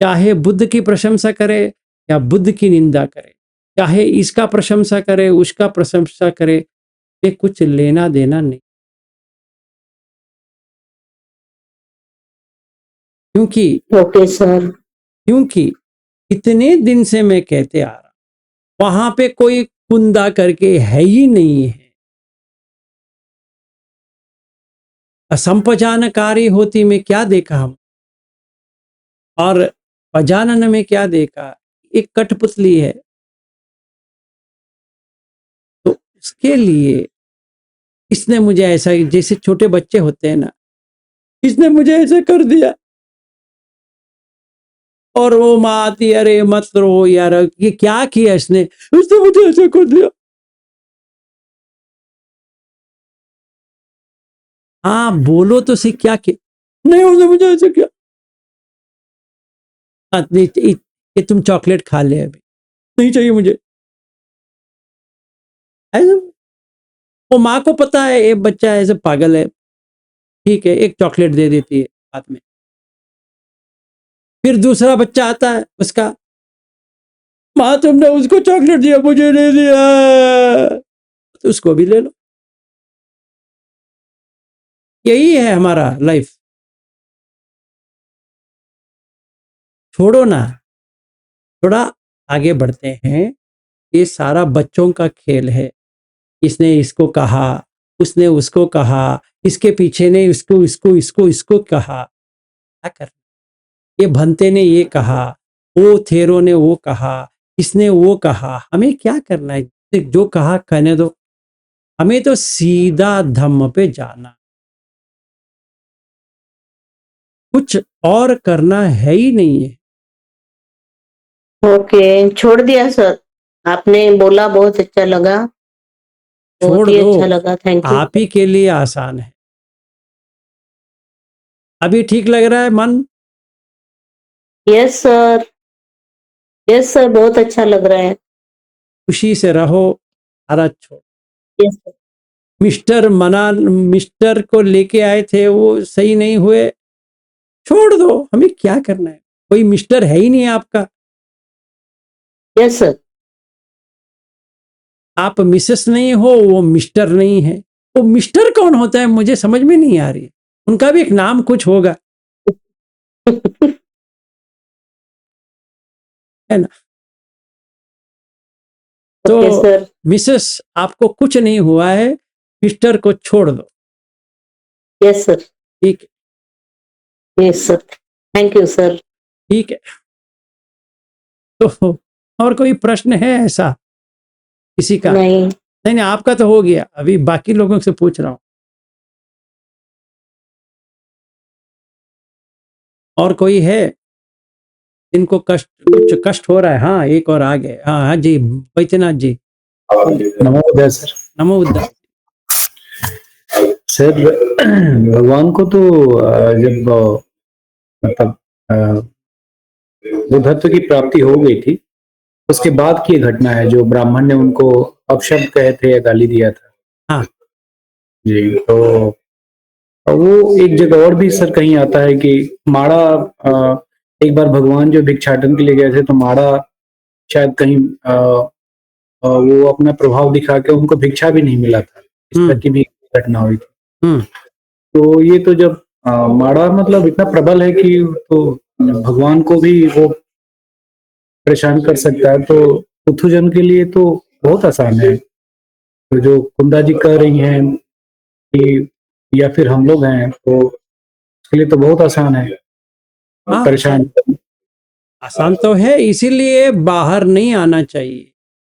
चाहे बुद्ध की प्रशंसा करे या बुद्ध की निंदा करे, चाहे इसका प्रशंसा करे उसका प्रशंसा करे, ये कुछ लेना देना नहीं। क्योंकि
ओके सर।
क्योंकि इतने दिन से मैं कहते आ रहा, वहां पे कोई कुंदा करके है ही नहीं है। असंपजानकारी होती में क्या देखा हम, और पजानन में क्या देखा, एक कठपुतली है। तो उसके लिए इसने मुझे ऐसा, जैसे छोटे बच्चे होते हैं ना, इसने मुझे ऐसा कर दिया, और वो माँ आती, अरे मत रो यार, ये क्या किया इसने मुझे ऐसे कर दिया। हाँ बोलो तो सही, क्या किया? नहीं उसने मुझे ऐसे किया। ये तुम चॉकलेट खा ले अभी, नहीं चाहिए मुझे। ऐसे वो माँ को पता है ये बच्चा ऐसे पागल है, ठीक है एक चॉकलेट दे देती है हाथ में। फिर दूसरा बच्चा आता है उसका, माँ तुमने उसको चॉकलेट दिया मुझे नहीं दिया, तो उसको भी ले लो। यही है हमारा लाइफ। छोड़ो ना, थोड़ा आगे बढ़ते हैं। ये सारा बच्चों का खेल है। इसने इसको कहा, उसने उसको कहा, इसके पीछे ने इसको इसको इसको इसको कहा। क्या कर, ये भंते ने ये कहा, वो थेरो ने वो कहा, इसने वो कहा। हमें क्या करना है? जो कहा कहने दो, हमें तो सीधा धम्म पे जाना, कुछ और करना है ही नहीं है।
ओके, छोड़ दिया सर। आपने बोला बहुत अच्छा लगा, बहुत
छोड़
ही
दो,
अच्छा लगा। Thank you.
आप ही के लिए आसान है। अभी ठीक लग रहा है मन?
यस सर, यस सर, बहुत अच्छा लग रहा है।
खुशी से रहो, सारा छोड़।
Yes sir.
मिस्टर को लेके आए थे, वो सही नहीं हुए, छोड़ दो। हमें क्या करना है? कोई मिस्टर है ही नहीं आपका।
Yes sir.
आप मिसेस नहीं हो, वो मिस्टर नहीं है। वो मिस्टर कौन होता है मुझे समझ में नहीं आ रही। उनका भी एक नाम कुछ होगा, है ना?
ओके
तो
सर।
मिसेस आपको कुछ नहीं हुआ है, मिस्टर को छोड़ दो।
Yes sir.
ठीक है,
yes sir. Thank you sir.
ठीक है। तो और कोई प्रश्न है ऐसा किसी का?
नहीं।
नहीं नहीं, आपका तो हो गया, अभी बाकी लोगों से पूछ रहा हूं। और कोई है इनको कष्ट, कुछ कष्ट हो रहा है? हाँ एक और आ गए। हाँ हाँ जी, बैद्यनाथ जी।
नमोदय सर।
नमो बुद्धा।
सर भगवान को तो जब मतलब बुद्धत्व की प्राप्ति हो गई थी, उसके बाद की ये घटना है जो ब्राह्मण ने उनको अपशब्द कहे थे या गाली दिया था।
हाँ
जी, तो वो एक जगह और भी सर कहीं आता है कि माड़ा एक बार भगवान जो भिक्षाटन के लिए गए थे, तो माड़ा शायद कहीं वो अपना प्रभाव दिखा के उनको भिक्षा भी नहीं मिला था। इस तरह की भी घटना हुई थी।
हम्म
तो ये तो जब माड़ा मतलब इतना प्रबल है कि तो भगवान को भी वो परेशान कर सकता है, तो पुथुजन के लिए तो बहुत आसान है। तो जो कुंदा जी कह रही हैं कि या फिर हम लोग हैं, तो उसके लिए तो बहुत आसान है
हाँ,
परेशान।
आसान तो है, इसीलिए बाहर नहीं आना चाहिए।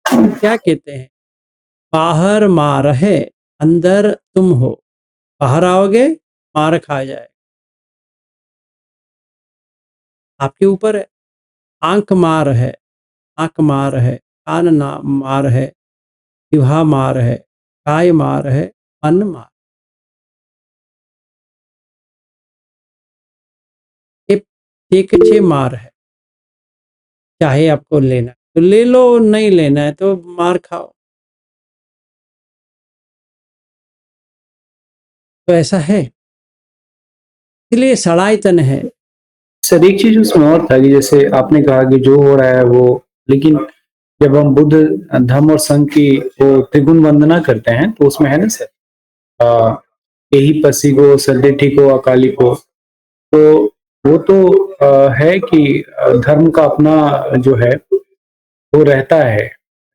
क्या कहते हैं, बाहर मार है, अंदर तुम हो। बाहर आओगे मार खा जाए, आपके ऊपर है। आंख मार है, आंख मार है, कान ना मार है, जिह्वा मार है, काय मार है, मन मार। ये एक छे मार है। चाहे आपको लेना है तो ले लो, नहीं लेना है तो मार खाओ। तो ऐसा है, इसलिए सड़ाई तन है।
सर एक चीज उसमें और था कि जैसे आपने कहा कि जो हो रहा है वो, लेकिन जब हम बुद्ध धम्म और संघ की वो त्रिगुण वंदना करते हैं, तो उसमें है ना सर, आ, यही पसी को सर्दे ठीक हो अकाली को, तो वो तो है कि धर्म का अपना जो है वो रहता है।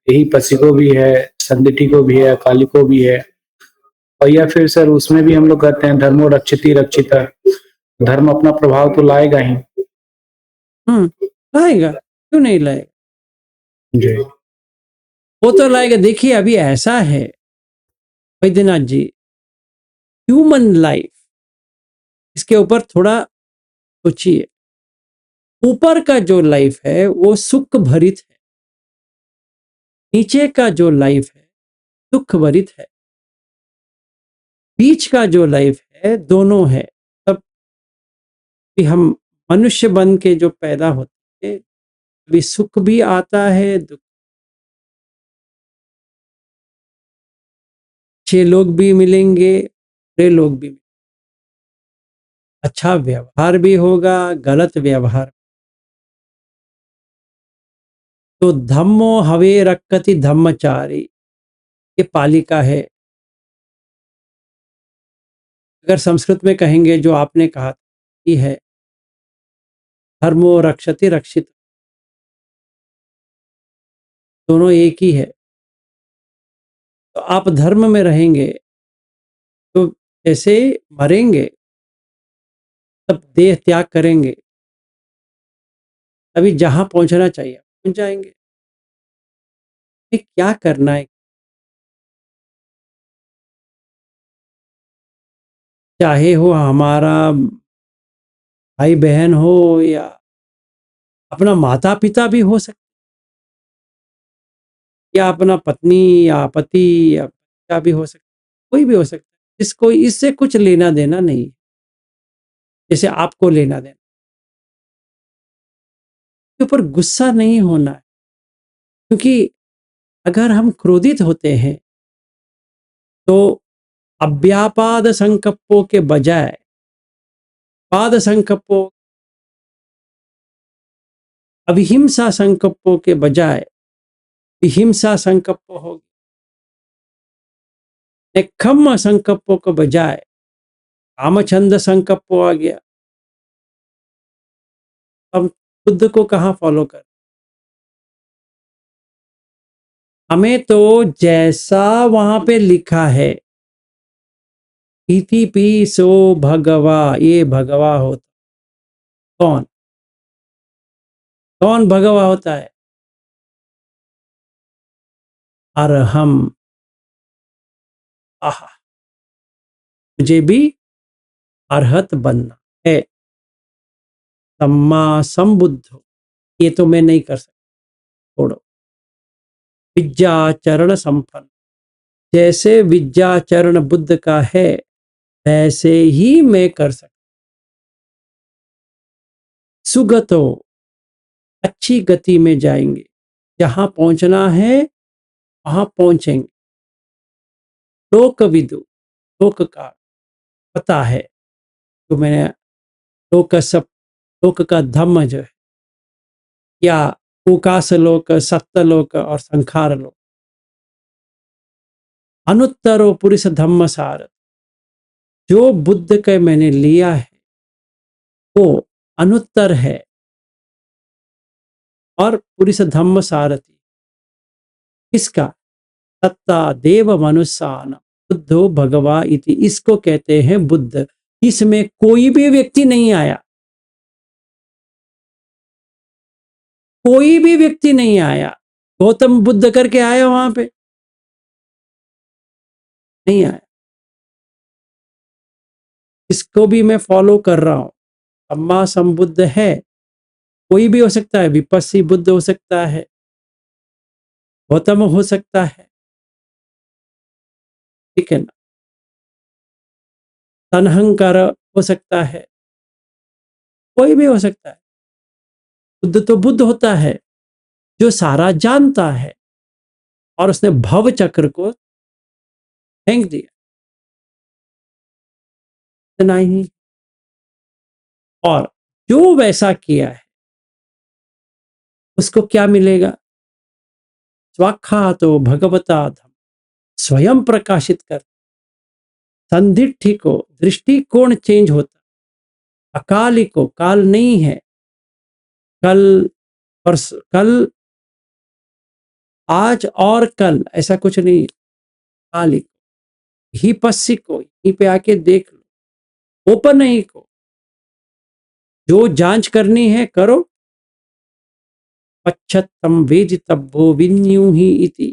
यही पसी को भी है, संदिठी को भी है, अकाली को भी है। और या फिर सर उसमें भी हम लोग कहते हैं धर्मो रक्षिति रक्षिता, धर्म अपना प्रभाव तो लाएगा ही।
लाएगा, क्यों नहीं लाएगा?
जी
वो तो लाएगा। देखिए अभी ऐसा है वैद्यनाथ जी, ह्यूमन लाइफ, इसके ऊपर थोड़ा सोचिए। ऊपर का जो लाइफ है वो सुख भरित है, नीचे का जो लाइफ है दुख भरित है, बीच का जो लाइफ है दोनों है। तब भी हम मनुष्य बन के जो पैदा होते हैं, कभी सुख भी आता है, दुख, अच्छे लोग भी मिलेंगे, बुरे लोग भी मिलेंगे, अच्छा व्यवहार भी होगा, गलत व्यवहार। तो धम्मो हवे रक्कति धम्मचारी, ये पाली का है। अगर संस्कृत में कहेंगे जो आपने कहा कि है धर्मो रक्षति रक्षित, दोनों एक ही है। तो आप धर्म में रहेंगे तो जैसे मरेंगे तब देह त्याग करेंगे, अभी जहां पहुंचना चाहिए पहुंच जाएंगे। ये क्या करना है, चाहे हो हमारा भाई बहन हो या अपना माता पिता भी हो सकता, या अपना पत्नी या पति या बच्चा भी हो सकता, कोई भी हो सकता है। इसको इससे कुछ लेना देना नहीं है, जैसे आपको लेना देना। के ऊपर गुस्सा नहीं होना है, क्योंकि अगर हम क्रोधित होते हैं तो अव्यापाद संकल्पों के बजाय पाद संकल्पों, अभिहिंसा संकल्पों के बजाय विहिंसा संकल्प होगी, निकम्म संकल्पों के बजाय कामचंद संकल्प आ गया। हम बुद्ध को कहाँ फॉलो कर, हमें तो जैसा वहां पे लिखा है इति पी सो भगवा, ये भगवा होता कौन, कौन भगवा होता है? अरहम, आह, मुझे भी अरहत बनना है, सम्मा संबुद्ध, ये तो मैं नहीं कर सकता, छोड़ो। विद्याचरण संपन्न, जैसे विद्याचरण बुद्ध का है वैसे ही मैं कर सकता। सुगतो, अच्छी गति में जाएंगे, जहां पहुंचना है वहां पहुंचेंगे। लोकविदु, लोक का पता है, तो मैंने लोक सब, लोक का धम्म जो है, या उकास लोक, सत्य और संखार लोक। अनुत्तरो पुरुष धम्म सार, जो बुद्ध के मैंने लिया है वो अनुत्तर है और पुरुष धम्म सारथी, इसका सत्ता देव मनुष्यान बुद्धो भगवा इति, इसको कहते हैं बुद्ध। इसमें कोई भी व्यक्ति नहीं आया, कोई भी व्यक्ति नहीं आया। गौतम बुद्ध करके आया वहां पे नहीं आया, इसको भी मैं फॉलो कर रहा हूं। सम्मा संबुद्ध है, कोई भी हो सकता है, विपस्सी बुद्ध हो सकता है, गौतम हो सकता है, ठीक है ना, तनहंकार हो सकता है, कोई भी हो सकता है। बुद्ध तो बुद्ध होता है जो सारा जानता है और उसने भव चक्र को फेंक दिया, इतना ही। और जो वैसा किया है उसको क्या मिलेगा? स्वाख्यातो भगवता धम, स्वयं प्रकाशित कर, संदिग्ध को दृष्टिकोण चेंज होता, अकाली को काल नहीं है, कल परस, कल आज और कल ऐसा कुछ नहीं है, काली को ही पस्सी को यहीं पे आके देख लो, ओपन नहीं को, जो जांच करनी है करो। पश्चत्तम वेदितव्यो विन्यू ही इति,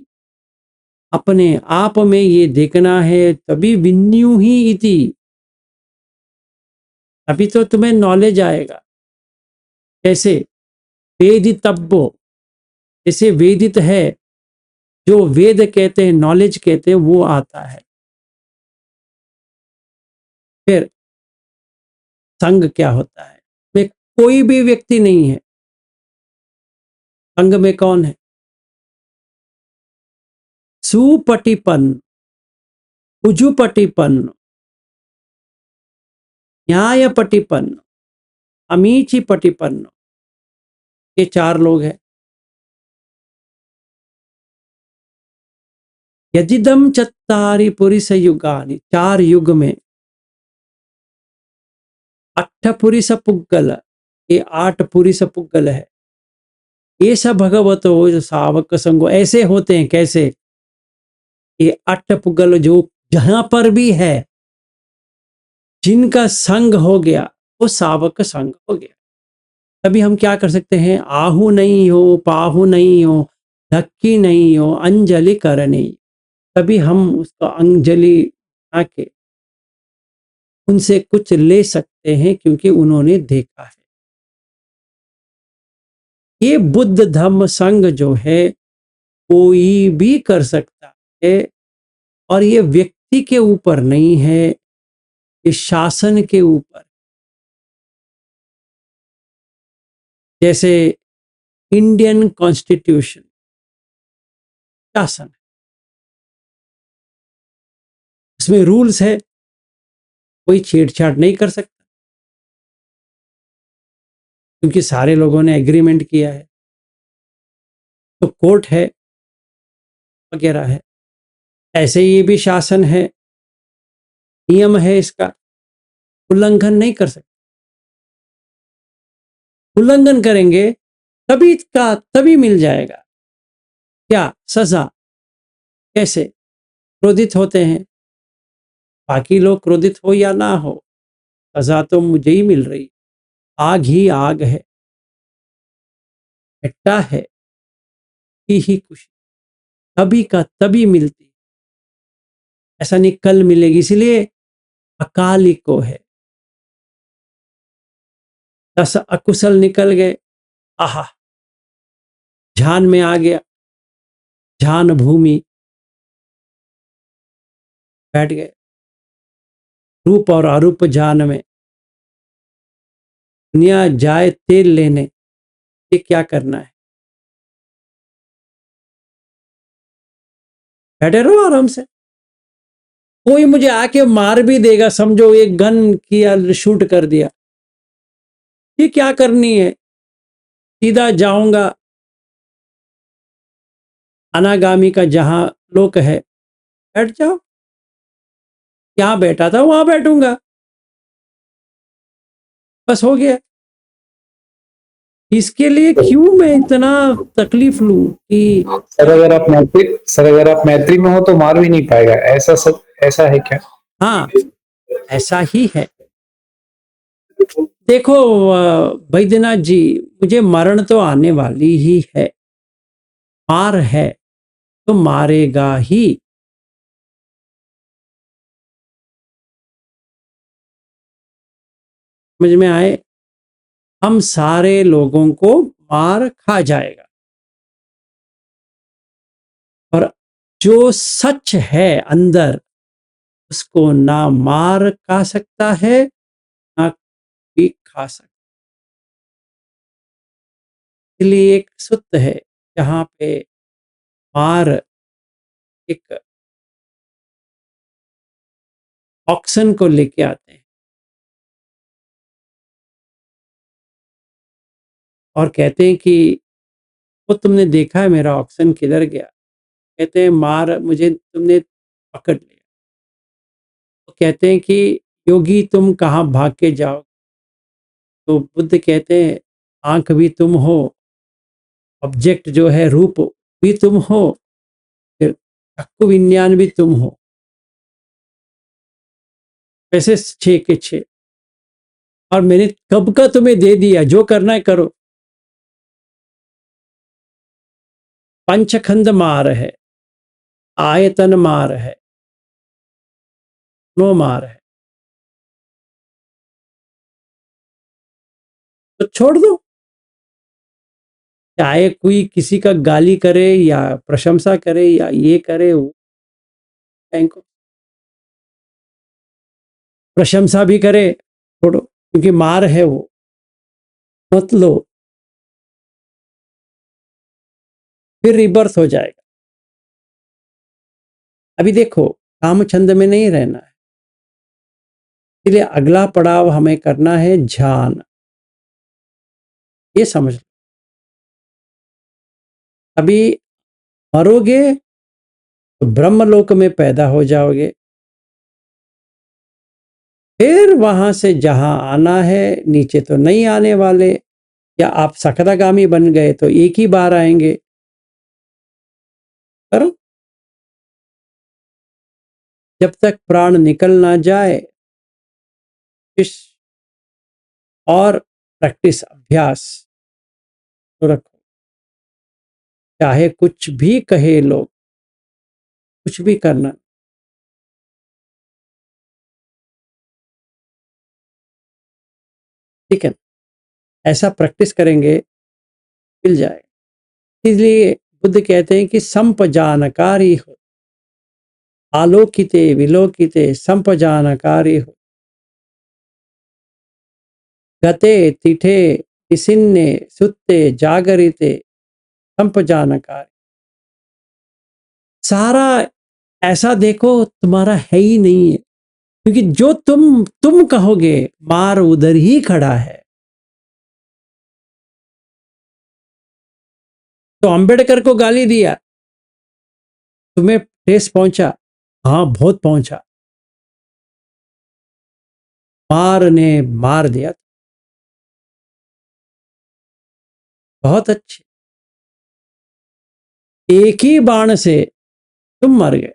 अपने आप में ये देखना है तभी विन्यू ही इति, अभी तो तुम्हें नॉलेज आएगा। कैसे वेदितव्यो, जैसे वेदित है, जो वेद कहते हैं, नॉलेज कहते हैं, वो आता है। फिर संग क्या होता है? में कोई भी व्यक्ति नहीं है, संग में कौन है? सुपटिपन्न, उजुपटिपन्न, न्यायपटिपन्न, अमीची पटिपन्न, ये 4 लोग हैं। यदिदम चत्तारि पुरिस युगानि, 4 युग में 8 पुरिस पुग्गल, ये 8 पुरिस पुग्गल है। ये सब भगवतो सावक संगो, ऐसे होते हैं। कैसे? ये 8 पुग्गल जो जहां पर भी है, जिनका संग हो गया, वो सावक संग हो गया। तभी हम क्या कर सकते हैं? आहू नहीं हो, पाहू नहीं हो, धक्की नहीं हो, अंजलि कर नहीं, तभी हम उसका अंजलि आके उनसे कुछ ले सकते हैं, क्योंकि उन्होंने देखा है। ये बुद्ध धम्म संग जो है, कोई भी कर सकता है, और ये व्यक्ति के ऊपर नहीं है, ये शासन के ऊपर। जैसे इंडियन कॉन्स्टिट्यूशन शासन, इसमें रूल्स है, कोई छेड़छाड़ नहीं कर सकता, क्योंकि सारे लोगों ने एग्रीमेंट किया है। तो कोर्ट है वगैरह है। ऐसे ये भी शासन है, नियम है, इसका उल्लंघन नहीं कर सकते। उल्लंघन करेंगे तभी का तभी मिल जाएगा क्या? सजा। कैसे? क्रोधित होते हैं, बाकी लोग क्रोधित हो या ना हो, सजा तो मुझे ही मिल रही। आग ही आग है, मिट्टा है ही खुशी, तभी का तभी मिलती, ऐसा नहीं कल मिलेगी। इसलिए अकाली को है। 10 अकुशल निकल गए, आहा, ध्यान में आ गया, ध्यान भूमि बैठ गए, रूप और अरूप जान में। दुनिया जाए तेल लेने, ये क्या करना है? बैठे रहो आराम से। कोई मुझे आके मार भी देगा, समझो एक गन किया, शूट कर दिया, ये क्या करनी है? सीधा जाऊंगा अनागामी का जहां लोक है, बैठ जाओ। यहाँ बैठा था वहां बैठूंगा, बस हो गया। इसके लिए क्यों मैं इतना तकलीफ लूं कि
सर अगर आप मैत्री में हो तो मार भी नहीं पाएगा, ऐसा सब ऐसा है क्या?
हाँ, ऐसा ही है। देखो बैद्यनाथ जी, मुझे मरण तो आने वाली ही है, मार है तो मारेगा ही। समझ में आए? हम सारे लोगों को मार खा जाएगा, और जो सच है अंदर, उसको ना मार खा सकता है, ना भी खा सकता। इसलिए एक सूत्र है जहां पे मार एक ऑक्सन को लेके आते हैं और कहते हैं कि वो तुमने देखा है मेरा ऑक्सन किधर गया? कहते हैं मार मुझे तुमने पकड़ लिया। तो कहते हैं कि योगी तुम कहाँ भाग के जाओ? तो बुद्ध कहते हैं आंख भी तुम हो, ऑब्जेक्ट जो है रूप भी तुम हो, फिर चक्षु विज्ञान भी तुम हो। ऐसे 6 के 6, और मैंने कब का तुम्हें दे दिया, जो करना है करो। पंचखंड मार है, आयतन मार है, नो मार है, तो छोड़ दो। चाहे कोई किसी का गाली करे या प्रशंसा करे या ये करे, वो को प्रशंसा भी करे छोड़ो, क्योंकि मार है वो, मत लो, फिर रिबर्थ हो जाएगा। अभी देखो, कामछंद में नहीं रहना है, इसलिए अगला पड़ाव हमें करना है ध्यान। ये समझ लो, अभी मरोगे तो ब्रह्मलोक में पैदा हो जाओगे, फिर वहां से जहां आना है, नीचे तो नहीं आने वाले, या आप सकरागामी बन गए तो एक ही बार आएंगे। करो, जब तक प्राण निकल ना जाए, इस और प्रैक्टिस, अभ्यास तो रखो। चाहे कुछ भी कहे लोग, कुछ भी करना, ठीक है, ऐसा प्रैक्टिस करेंगे, मिल जाएगा। इसलिए बुद्ध कहते हैं कि संपजानकारी हो, आलोकिते विलोकिते संपजानकारी हो, गते तिठे विसिन्ने सुत्ते जागरिते संपजानकारी। सारा ऐसा देखो तुम्हारा है ही नहीं है, क्योंकि जो तुम कहोगे, मार उधर ही खड़ा है। तो अंबेडकर को गाली दिया, तुम्हें ठेस पहुंचा? हाँ, बहुत पहुंचा। मार ने मार दिया, बहुत अच्छे, एक ही बाण से तुम मर गए।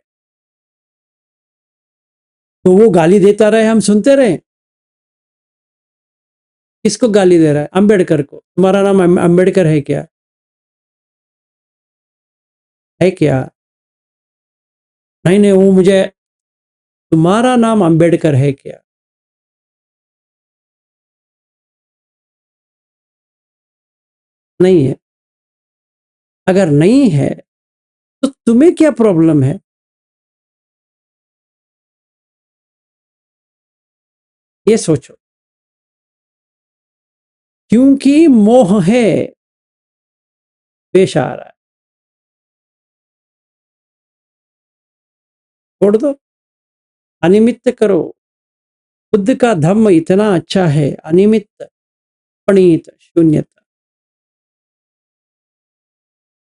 तो वो गाली देता रहे, हम सुनते रहे। किसको गाली दे रहा है? अंबेडकर को। तुम्हारा नाम अंबेडकर है क्या? है क्या? नहीं नहीं, वो मुझे, तुम्हारा नाम अंबेडकर है क्या? नहीं है। अगर नहीं है तो तुम्हें क्या प्रॉब्लम है? ये सोचो, क्योंकि मोह है, पेश आ रहा है। छोड़ दो, अनिमित्त करो। बुद्ध का धम्म इतना अच्छा है, अनिमित्त, प्रणीत, शून्यता।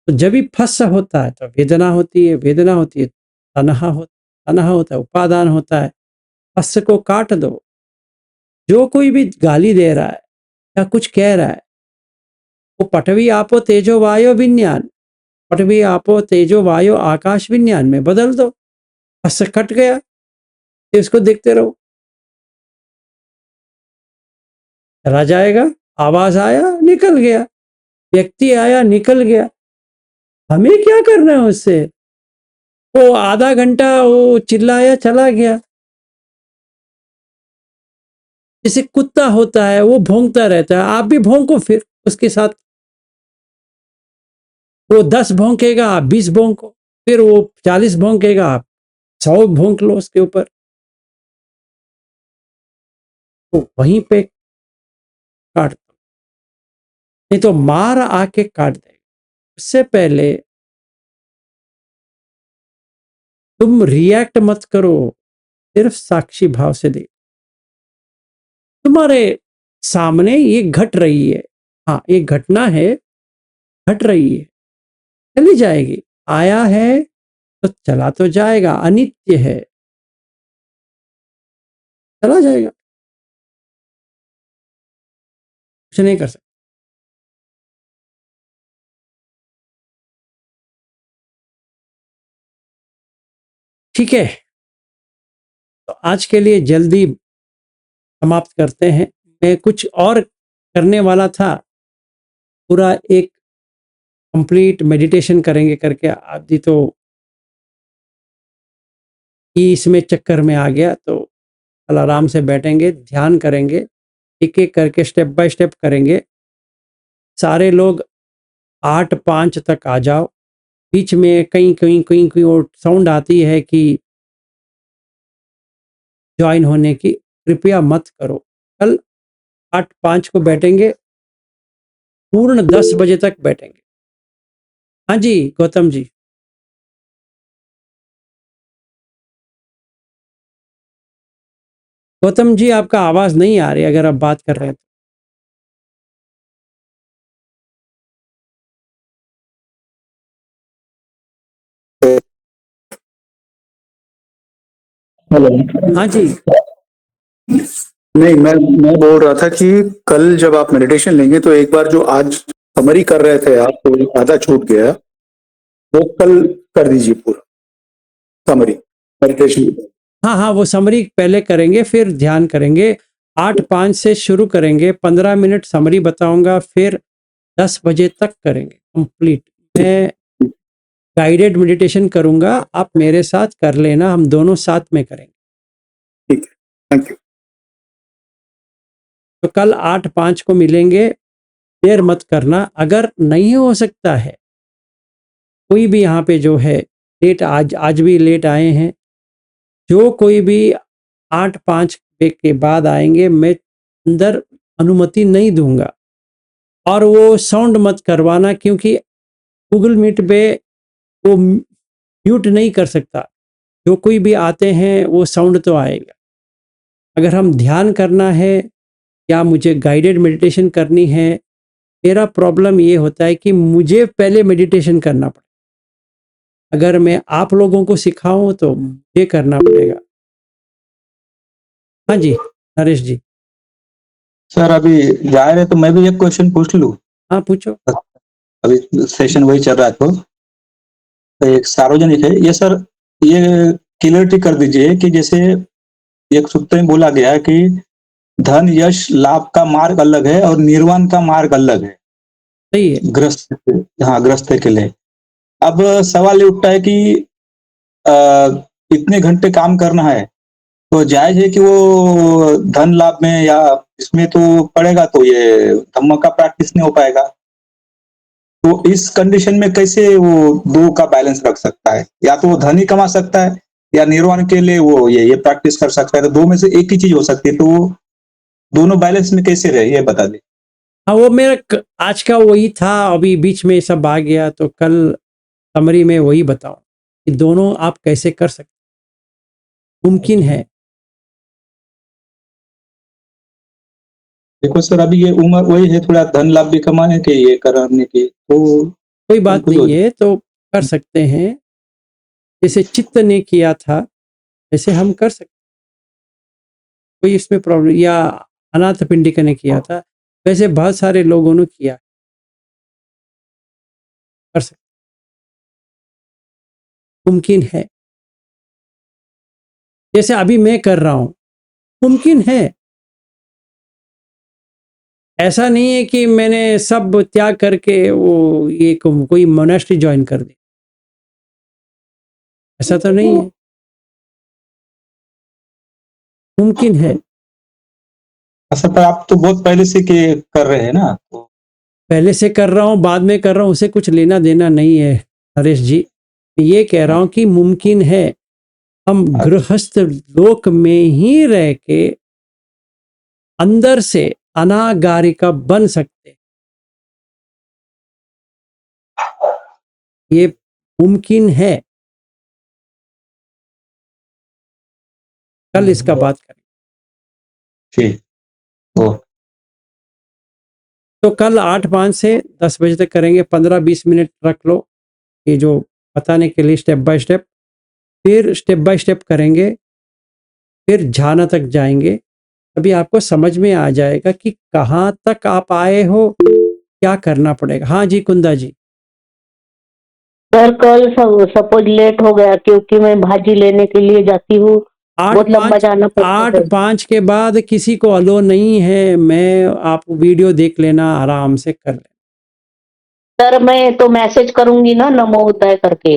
तो जब भी फस होता है तो वेदना होती है, वेदना होती है तन्हा होता है, उपादान होता है। फस को काट दो। जो कोई भी गाली दे रहा है या कुछ कह रहा है, वो पटवी आपो तेजो वायो विज्ञान, पटवी आपो तेजो वायो आकाश विज्ञान में बदल दो। फस कट गया, तो इसको देखते रहो, चला जाएगा। आवाज आया, निकल गया, व्यक्ति आया, निकल गया, हमें क्या करना है उससे? वो आधा घंटा वो चिल्लाया, चला गया। जैसे कुत्ता होता है, वो भौंकता रहता है, आप भी भौंको फिर उसके साथ। वो 10 भौंकेगा, आप 20 भौंको, फिर वो 40 भौंकेगा, आप 100 भौंक लो उसके ऊपर। तो वहीं पे काट दो, नहीं तो मार आके काट देगा। उससे पहले तुम रिएक्ट मत करो, सिर्फ साक्षी भाव से देखो। तुम्हारे सामने ये घट रही है, हाँ, ये घटना है, घट रही है, चली जाएगी। आया है तो चला तो जाएगा, अनित्य है, चला जाएगा, कुछ नहीं कर सकते। ठीक है, तो आज के लिए जल्दी समाप्त करते हैं। मैं कुछ और करने वाला था, पूरा एक कंप्लीट मेडिटेशन करेंगे करके, आदि तो इसमें चक्कर में आ गया। तो कल आराम से बैठेंगे, ध्यान करेंगे, एक एक करके स्टेप बाय स्टेप करेंगे। सारे लोग 8-5 तक आ जाओ। बीच में कहीं वो साउंड आती है कि ज्वाइन होने की, कृपया मत करो। कल 8-5 को बैठेंगे, पूर्ण 10 बजे तक बैठेंगे। हाँ जी गौतम जी। गौतम जी आपका आवाज नहीं आ रही अगर आप बात कर रहे हैं तो।
हेलो।
हाँ जी।
नहीं, मैं बोल रहा था कि कल जब आप मेडिटेशन लेंगे तो एक बार जो आज समरी कर रहे थे आप, तो आधा छूट गया, वो कल कर दीजिए पूरा समरी मेडिटेशन।
हाँ हाँ, वो समरी पहले करेंगे फिर ध्यान करेंगे। 8-5 से शुरू करेंगे, 15 मिनट समरी बताऊंगा, फिर 10 बजे तक करेंगे कंप्लीट। मैं गाइडेड मेडिटेशन करूंगा, आप मेरे साथ कर लेना, हम दोनों साथ में करेंगे।
ठीक है, थैंक यू।
तो कल 8-5 को मिलेंगे, देर मत करना। अगर नहीं हो सकता है, कोई भी यहाँ पे जो है लेट, आज भी लेट आए हैं, जो कोई भी 8-5 के बाद आएंगे, मैं अंदर अनुमति नहीं दूंगा। और वो साउंड मत करवाना, क्योंकि गूगल मीट पे वो म्यूट नहीं कर सकता। जो कोई भी आते हैं वो साउंड तो आएगा। अगर हम ध्यान करना है या मुझे गाइडेड मेडिटेशन करनी है, मेरा प्रॉब्लम ये होता है कि मुझे पहले मेडिटेशन करना पड़ेगा। अगर मैं आप लोगों को सिखाऊं तो मुझे करना पड़ेगा। हाँ जी नरेश जी।
सर अभी जा रहे तो मैं भी एक क्वेश्चन पूछ लूं।
हाँ पूछो।
अभी सेशन वही चल रहा है तो एक सार्वजनिक है ये सर, ये क्लियरिटी कर दीजिए कि जैसे एक सूत्र में बोला गया है कि धन यश लाभ का मार्ग अलग है और निर्वाण का मार्ग अलग है
सही है।
ग्रस्त, हाँ ग्रस्त के लिए। अब सवाल ये उठता है कि अ, इतने घंटे काम करना है तो जायज है कि वो धन लाभ में या इसमें तो पड़ेगा, तो ये धम्म का प्रैक्टिस नहीं हो पाएगा। तो इस कंडीशन में कैसे वो दो का बैलेंस रख सकता है? या तो वो धन ही कमा सकता है या निर्वाण के लिए वो ये प्रैक्टिस कर सकता है, तो दो में से एक ही चीज हो सकती है। तो वो दोनों बैलेंस में कैसे रहे ये बता दे।
हाँ वो मेरा आज का वही था, अभी बीच में सब आ गया, तो कल समरी में वही बताऊं कि दोनों आप कैसे कर सकते, मुमकिन है।
देखो सर अभी ये उम्र वही है, थोड़ा धन लाभ भी कमाने के ये करने की, तो
कोई बात
कंफ्यूज हो
नहीं है, तो कर सकते हैं। जैसे चित्त ने किया था वैसे हम कर सकते, कोई इसमें प्रॉब्लम, या अनाथ पिंडिका ने किया था वैसे बहुत सारे लोगों ने किया, कर सकते, मुमकिन है। जैसे अभी मैं कर रहा हूं, मुमकिन है। ऐसा नहीं है कि मैंने सब त्याग करके वो ये कोई मोनास्ट्री ज्वाइन कर दी, ऐसा तो नहीं है, मुमकिन है।
अच्छा पर आप तो बहुत पहले से के कर रहे हैं ना, तो
पहले से कर रहा हूं, बाद में कर रहा हूं, उसे कुछ लेना देना नहीं है नरेश जी। मैं ये कह रहा हूं कि मुमकिन है, हम गृहस्थ लोक में ही रह के अंदर से अनागारिका बन सकते, ये मुमकिन है। कल इसका बात करें।
ठीक। तो
तो कल 8-5 से 10 बजे तक करेंगे, 15-20 मिनट रख लो ये जो बताने के लिए, स्टेप बाय स्टेप। फिर स्टेप बाय स्टेप करेंगे, फिर झाना तक जाएंगे। अभी आपको समझ में आ जाएगा कि कहाँ तक आप आए हो, क्या करना पड़ेगा। हाँ जी कुंदा जी।
सर कल सपोज लेट हो गया क्योंकि मैं भाजी लेने के लिए जाती हूँ, बहुत लंबा जाना पड़ता है।
8-5 के बाद किसी को अलो नहीं है। मैं, आप वीडियो देख लेना, आराम से कर लेना।
सर मैं तो मैसेज करूंगी ना नमो बुद्धाय करके,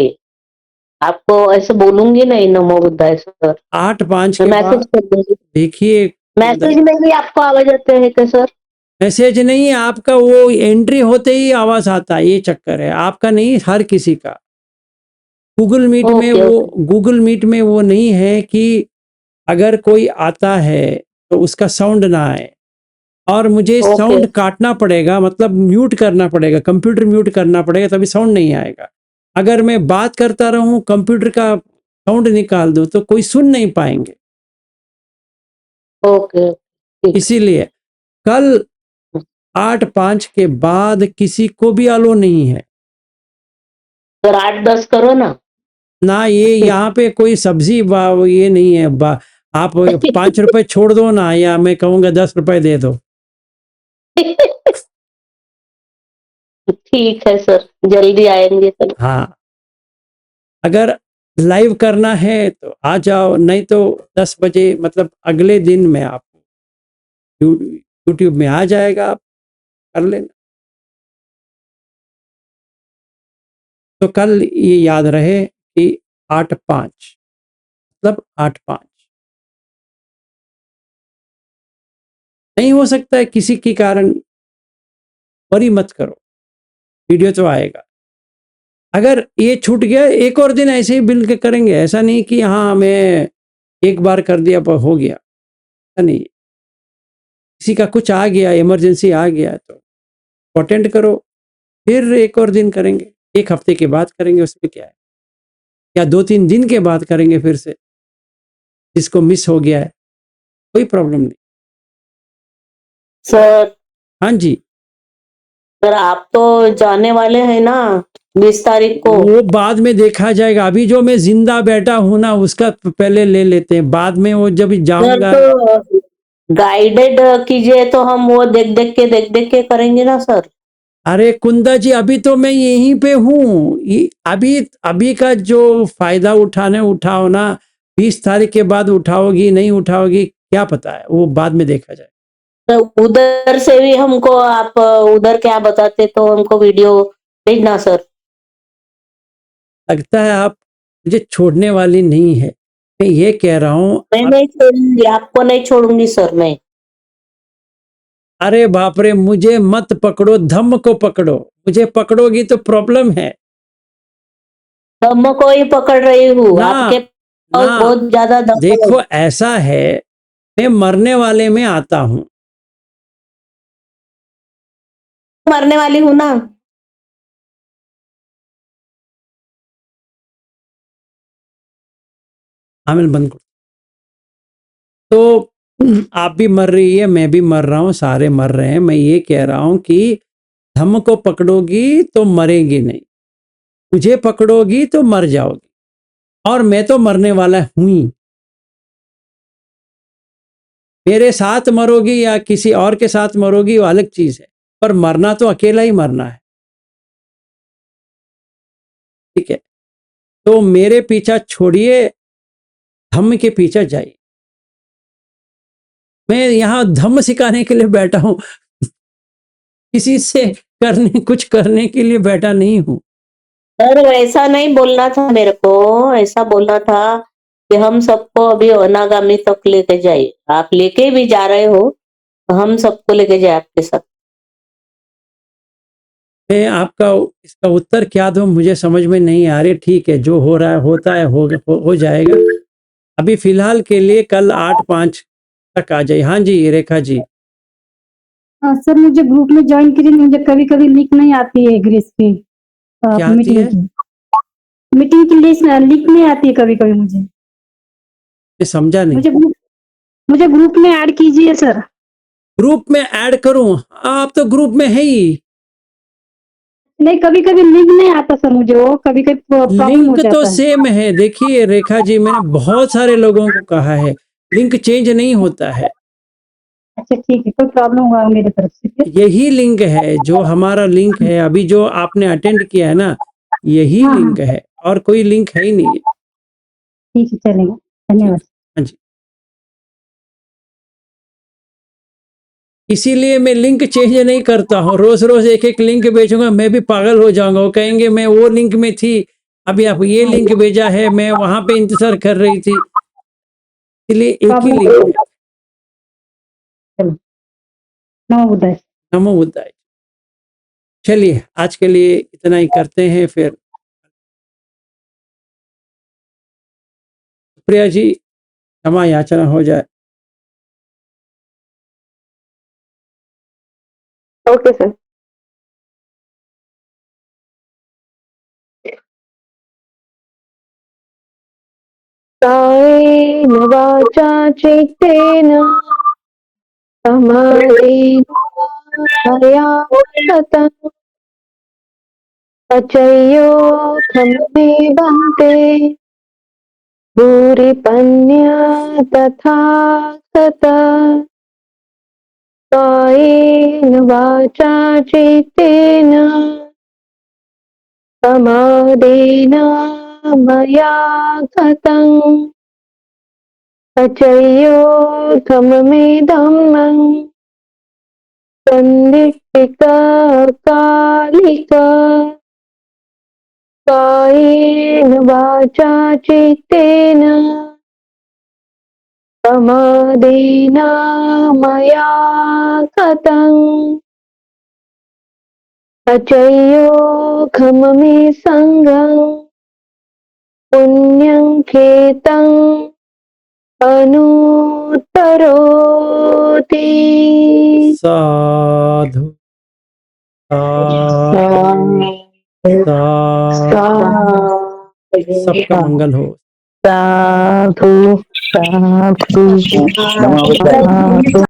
आपको ऐसे बोलूंगी नहीं नमो बुद्धाय सर,
8-5
मैं
के
मैसेज
बाद
कर दूंगी।
देखिए,
मैसेज में भी आपको आवाज आते हैं क्या सर?
मैसेज नहीं है आपका, वो एंट्री होते ही आवाज आता है, ये चक्कर है आपका नहीं, हर किसी का। गूगल मीट में
ओके
वो
ओके
गूगल मीट में वो नहीं है कि अगर कोई आता है तो उसका साउंड ना आए, और मुझे
ओके
साउंड काटना पड़ेगा, मतलब म्यूट करना पड़ेगा, कंप्यूटर म्यूट करना पड़ेगा, तभी साउंड नहीं आएगा। अगर मैं बात करता रहूं, कंप्यूटर का साउंड निकाल दूं, तो कोई सुन नहीं पाएंगे।
ओके ठीक।
इसीलिए कल 8-5 के बाद किसी को भी अलो नहीं है
सर 8-10 करो ना।
ना। ये यहाँ पे कोई सब्जी ये नहीं है आप 5 रुपए छोड़ दो ना, या मैं कहूँगा 10 रुपए दे दो।
ठीक है सर, जल्दी आएंगे सर।
हाँ, अगर लाइव करना है तो आ जाओ, नहीं तो 10 बजे, मतलब अगले दिन में आप यूट्यूब में आ जाएगा, आप कर लेना। तो कल ये याद रहे कि 8-5, मतलब 8-5 नहीं हो सकता है किसी के कारण, वरी मत करो, वीडियो तो आएगा। अगर ये छूट गया, एक और दिन ऐसे ही बिल के करेंगे, ऐसा नहीं कि हाँ मैं एक बार कर दिया पर हो गया, ऐसा नहीं। किसी का कुछ आ गया, इमरजेंसी आ गया, तो अटेंड करो, फिर एक और दिन करेंगे, एक हफ्ते के बाद करेंगे, उसमें क्या है, या 2-3 दिन के बाद करेंगे फिर से, जिसको मिस हो गया है, कोई प्रॉब्लम नहीं।
सर
हाँ जी,
सर आप तो जाने वाले हैं ना 20 तारीख को।
वो बाद में देखा जाएगा, अभी जो मैं जिंदा बैठा हूं ना, उसका पहले ले लेते हैं, बाद में वो जब
सर
जाऊंगा।
तो गाइडेड कीजिए, तो हम वो देख देख के करेंगे ना सर।
अरे कुंदा जी, अभी तो मैं यहीं पे हूँ, अभी अभी का जो फायदा उठाने उठाओ ना, 20 तारीख के बाद उठाओगी नहीं उठाओगी क्या पता है, वो बाद में देखा जाए।
तो उधर से भी हमको आप उधर क्या बताते तो हमको वीडियो भेजना सर।
लगता है आप मुझे छोड़ने वाली नहीं है, मैं ये कह रहा हूँ
मैं नहीं छोड़ूंगी, आपको नहीं छोड़ूंगी सर मैं।
अरे बाप रे, मुझे मत पकड़ो, धम्म को पकड़ो, मुझे पकड़ोगी तो प्रॉब्लम है
दम को ही पकड़ रही हूँ,
ना।
आपके पास
ना
बहुत ज्यादा दम है।
देखो, ऐसा है, मैं मरने वाले में आता हूँ।
मरने वाली हूँ ना।
आमिल बंद करो। तो आप भी मर रही है, मैं भी मर रहा हूँ, सारे मर रहे हैं। मैं ये कह रहा हूँ कि धम्म को पकड़ोगी तो मरेगी नहीं, मुझे पकड़ोगी तो मर जाओगी, और मैं तो मरने वाला हूं ही। मेरे साथ मरोगी या किसी और के साथ मरोगी वो अलग चीज है, पर मरना तो अकेला ही मरना है, ठीक है। तो मेरे पीछा छोड़िए, धम्म के पीछे जाइए। मैं यहाँ धम्म सिखाने के लिए बैठा हूँ, किसी से कुछ करने के लिए बैठा नहीं हूँ।
सर वैसा नहीं बोलना था मेरे को, ऐसा बोलना था कि हम सबको अभी अनागामी तक लेके जाइए। आप लेके भी जा रहे हो तो हम सबको लेके जाए आपके साथ।
मैं आपका इसका उत्तर क्या दूं, मुझे समझ में नहीं आ रही। ठीक है, जो हो रहा है होता है, हो जाएगा। अभी फिलहाल के लिए कल 8-5 तक आ जाइए। हाँ जी रेखा जी।
हाँ सर, मुझे ग्रुप में ज्वाइन कीजिए, मुझे कभी कभी लिंक नहीं आती है ग्रेस की
क्या आती है?
मीटिंग की लिस्ट लिंक नहीं आती है कभी कभी मुझे।
मैं समझा नहीं।
मुझे ग्रुप में ऐड कीजिए सर।
ग्रुप में ऐड करूं? आप तो ग्रुप में है ही।
नहीं, कभी कभी लिंक नहीं आता सर मुझे, वो कभी कभी प्रॉब्लम हो
लिंक तो
जाता है।
सेम है। देखिए रेखा जी, मैंने बहुत सारे लोगों को कहा है, लिंक चेंज नहीं होता है।
अच्छा ठीक है, कोई प्रॉब्लम हुआ मेरी तरफ से फिर?
यही लिंक है जो हमारा लिंक है, अभी जो आपने अटेंड किया है ना, यही
हाँ
लिंक
हाँ,
है, और कोई लिंक है ही नहीं है।
ठीक है, चलेगा,
ठीक,
धन्यवाद।
हाँ जी। इसीलिए मैं लिंक चेंज नहीं करता हूँ, रोज रोज एक एक लिंक भेजूंगा, मैं भी पागल हो जाऊंगा। वो कहेंगे मैं वो लिंक में थी, अभी आप ये
हाँ,
लिंक भेजा है, मैं वहां पे इंतजार कर रही थी। इसलिए एक ही
प्रॉब्लम,
लिंक है।
चलो, नमो बुद्धाय।
नमो बुद्धाय। चलिए आज के लिए इतना ही करते हैं फिर। प्रिया जी क्षमा याचना हो जाए।
Okay sir. कायेन वाचा चित्तेन समाधेन मया सतम् अचयोथमे बन्ते भूरिपन्या तथा सत। कायेन वाचा चित्तेन समाधेन मया कृतम् अचयोथमेदं सन्दिट्टिका कालिका। कायेन वाचा चित्तेन समाधेन मया कृतम् अचयोखममे सङ्गम् पुण्यं खेतम् अनुत्तरोति।
साधु साधु साधु। सबका मंगल हो।
साधु साधु
नमः बुद्धाय।
साधु।